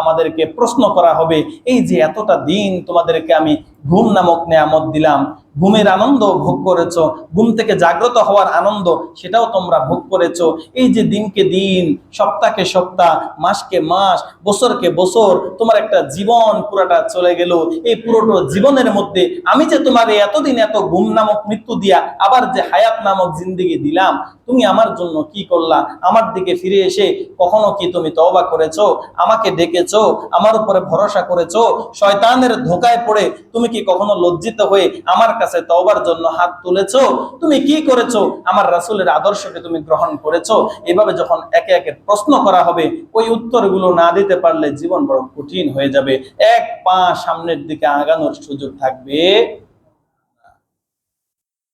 Speaker 1: আমাদেরকে প্রশ্ন করা হবে, এই যে এতটা দিন তোমাদেরকে আমি ঘুম নামক নেয়ামত দিলাম, ঘুমের আনন্দ ভোগ করেছো, ঘুম থেকে জাগ্রত হওয়ার আনন্দ সেটাও তোমরা ভোগ করেছো। এই যে দিনকে দিন, সপ্তাহকে সপ্তাহ, মাসকে মাস, বছরকে বছর, তোমার একটা জীবন পুরাটা চলে গেল। এই পুরোটো জীবনের মধ্যে আমি যে তোমার এতদিন এত ঘুম নামক মৃত্যু দিয়া আবার যে হায়াত নামক জিন্দেগি দিলাম, তুমি আমার জন্য কি করলা? আমার দিকে ফিরে এসে কখনো কি তুমি তওবা করেছো? আমাকে ডেকেছো, আমার উপরে ভরসা করেছো? শয়তানের ধোকায় পড়ে তুমি কি কখনো লজ্জিত হয়ে আমার কাছে তওবার জন্য হাত তুলেছো? তুমি কি করেছো? আমার রাসূলের আদর্শকে তুমি গ্রহণ করেছো? এভাবে যখন একে একে প্রশ্ন করা হবে, ওই উত্তরগুলো না দিতে পারলে জীবন বড় কঠিন হয়ে যাবে। এক পা সামনের দিকে আগানোর সুযোগ থাকবে।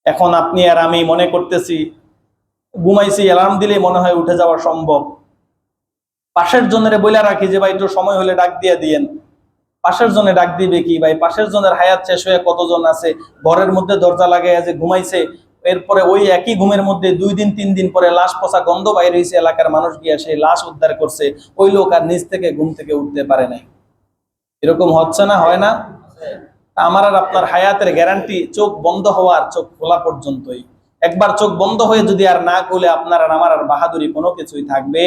Speaker 1: এখন আপনি আর আমি মনে করতেছি ঘুমাইছি, অ্যালার্ম দিলে মনে হয় উঠে যাওয়া সম্ভব। পাশের জনের বইলা রাখি যে ভাই একটু সময় হলে ডাক দিয়ে দিয়েন। পাশের জনে ডাক দিবে কি ভাই? পাশের জনের হায়াত শেষ হয়ে কতজন আছে ঘরের মধ্যে দরজা লাগাইয়া যে ঘুমাইছে, এরপরে ওই একই ঘুমের মধ্যে 2 দিন 3 দিন পরে লাশ পচা গন্ধ বাইর হয়েছে, এলাকার মানুষ গিয়া সেই লাশ উদ্ধার করছে, ওই লোক আর নিজ থেকে ঘুম থেকে উঠতে পারে নাই। এরকম হচ্ছে না? হয় না? আমার আর আপনার হায়াতের গ্যারান্টি চোখ বন্ধ হওয়ার চোখ খোলা পর্যন্তই। একবার চোখ বন্ধ হয়ে যদি আর না খুলে আপনার আর আমার আর বাহাদুরি কোনো কিছুই থাকবে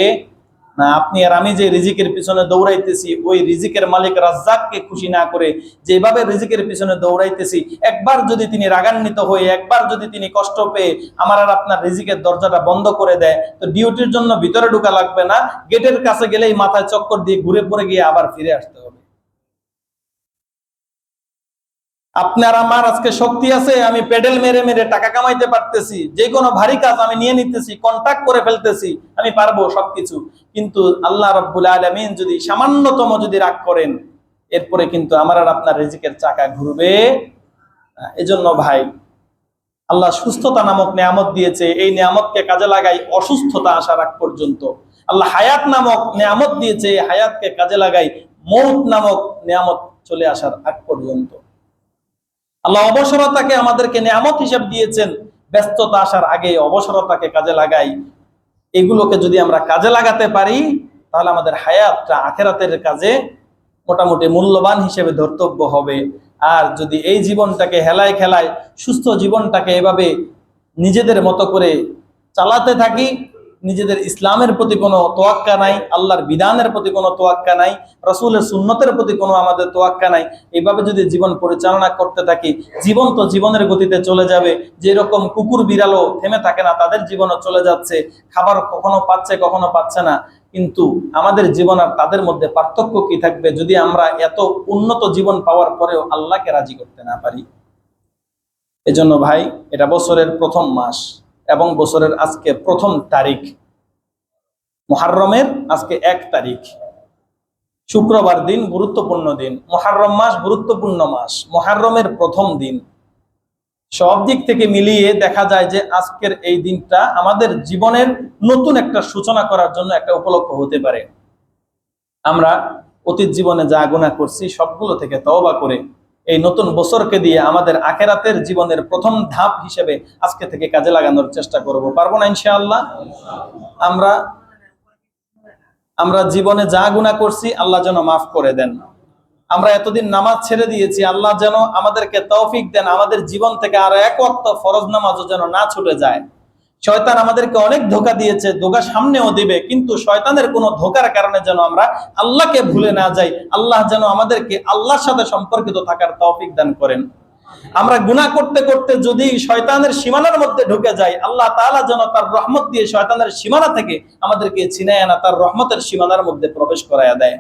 Speaker 1: না। আপনি আর আমি যে রিজিকের পিছনে দৌড়াইতেছি, ওই রিজিকের মালিক রাজ্জাককে খুশি না করে যেভাবে রিজিকের পিছনে দৌড়াইতেছি, একবার যদি তিনি রাগান্বিত হয়ে, একবার যদি তিনি কষ্ট পেয়ে আমার আর আপনার রিজিকের দরজাটা বন্ধ করে দেয়, তো ডিউটির জন্য ভিতরে ঢোকা লাগবে না, গেটের কাছে গেলেই মাথায় চক্কর দিয়ে ঘুরে পড়ে গিয়ে আবার ফিরে আসতে হবে। আপনার আমার আজকে শক্তি আছে, আমি পেডেল মেরে মেরে টাকা কামাইতে পারতেছি, যে কোনো ভারী কাজ আমি নিয়ে নিতেছি, কন্ট্রাক্ট করে ফেলতেছি, আমি পারবো সবকিছু। কিন্তু আল্লাহ রাব্বুল আলামিন যদি সামান্যতম যদি রাগ করেন, এরপরে কিন্তু আমার আর আপনার রিজিকের চাকা ঘুরবে। এজন্য ভাই, আল্লাহ সুস্থতা নামক নিয়ামত দিয়েছে, এই নিয়ামতকে কাজে লাগাই অসুস্থতা আসার আগ পর্যন্ত। আল্লাহ হায়াত নামক নিয়ামত দিয়েছে, হায়াতকে কাজে লাগাই মৌত নামক নিয়ামত চলে আসার আগ পর্যন্ত। আল্লাহ অবসরতাকে আমাদেরকে নিয়ামত হিসেবে দিয়েছেন, ব্যস্ততা আসার আগে অবসরতাকে কাজে লাগাই। এগুলোকে যদি আমরা কাজে লাগাতে পারি, তাহলে আমাদের হায়াতটা আখিরাতের কাজে মোটামুটি মূল্যবান হিসেবে ধর্তব্য হবে। আর যদি এই জীবনটাকে হেলায় খেলায় সুস্থ জীবনটাকে এভাবে নিজেদের মতো করে চালাতে থাকি, নিজেদের ইসলামের প্রতি কোনো তোয়াক্কা নাই, আল্লাহর বিধানের প্রতি কোনো তোয়াক্কা নাই, রাসূলের সুন্নতের প্রতি কোনো আমাদের তোয়াক্কা নাই, এইভাবে যদি জীবন পরিচালনা করতে থাকি, জীবন তো জীবনের গতিতে চলে যাবে। যেরকম কুকুর বিড়ালও থেমে থাকে না, তাদের জীবনও চলে যাচ্ছে, খাবার কখনো পাচ্ছে কখনো পাচ্ছে না। কিন্তু আমাদের জীবন আর তাদের মধ্যে পার্থক্য কি থাকবে যদি আমরা এত উন্নত জীবন পাওয়ার পরেও আল্লাহকে রাজি করতে না পারি? এজন্য ভাই, এটা বছরের প্রথম মাস এবং বছরের আজকে প্রথম তারিখ, মুহররমের আজকে 1 তারিখ, শুক্রবার দিন, গুরুত্বপূর্ণ দিন। মুহররম মাস গুরুত্বপূর্ণ মাস, মুহররমের প্রথম দিন। সব দিক থেকে মিলিয়ে দেখা যায় যে আজকের এই দিনটা আমাদের জীবনের নতুন একটা সূচনা করার জন্য একটা উপলক্ষ হতে পারে। আমরা অতীত জীবনে যা গুনাহ করছি সবগুলো থেকে তওবা করে এই নতুন বছরকে দিয়ে আমাদের আখিরাতের জীবনের প্রথম ধাপ হিসেবে আজকে থেকে কাজে লাগানোর চেষ্টা করব। পারবো না ইনশাআল্লাহ? আমরা জীবনে যা গুনাহ করছি আল্লাহ যেন মাফ করে দেন। আমরা এতদিন নামাজ ছেড়ে দিয়েছি, আল্লাহ যেন আমাদেরকে তৌফিক দেন আমাদের জীবন থেকে আর এক ওয়াক্ত ফরজ নামাজও যেন না ছুটে যায়। শয়তান আমাদেরকে অনেক ধোঁকা দিয়েছে, ধোঁকা সামনেও দিবে, কিন্তু শয়তানের কোনো ধোঁকার কারণে যেন আমরা আল্লাহকে ভুলে না যাই। আল্লাহ যেন আমাদেরকে আল্লাহর সাথে সম্পর্কিত থাকার তৌফিক দান করেন। আমরা গুনাহ করতে করতে যদি শয়তানের সীমানার মধ্যে ঢুকে যাই, আল্লাহ তাআলা যেন তার রহমত দিয়ে শয়তানের সীমানা থেকে আমাদেরকে ছিনায় আনা তার রহমতের সীমানার মধ্যে প্রবেশ করায়া দেয়।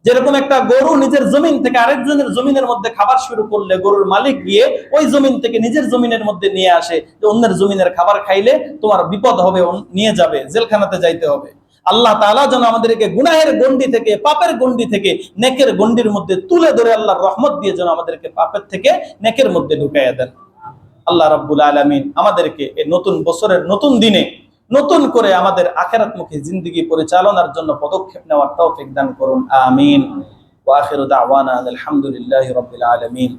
Speaker 1: যেরকম একটা গরু নিজের জমিন থেকে আরেকজনের জমিনের মধ্যে খাবার শুরু করলে গরুর মালিক গিয়ে ওই জমিন থেকে নিজের জমিনের মধ্যে নিয়ে আসে, যে অন্যের জমিনের খাবার খাইলে তোমার বিপদ হবে, নিয়ে যাবে, জেলখানাতে যাইতে হবে। আল্লাহ তাআলা যেন আমাদেরকে গুনাহের গণ্ডি থেকে, পাপের গণ্ডি থেকে নেকের গণ্ডির মধ্যে তুলে ধরে আল্লাহর রহমত দিয়ে যেন আমাদেরকে পাপের থেকে নেকের মধ্যে ঢুকাইয়া দেন। আল্লাহ রাব্বুল আলামিন আমাদেরকে এই নতুন বছরের নতুন দিনে নতুন করে আমাদের আখিরাতমুখী জিন্দেগি পরিচালনার জন্য পদক্ষেপ নেওয়ার তৌফিক দান করুন। আমিন। ওয়া আখিরু দাওয়ানা আলহামদুলিল্লাহি রাব্বিল আলামিন।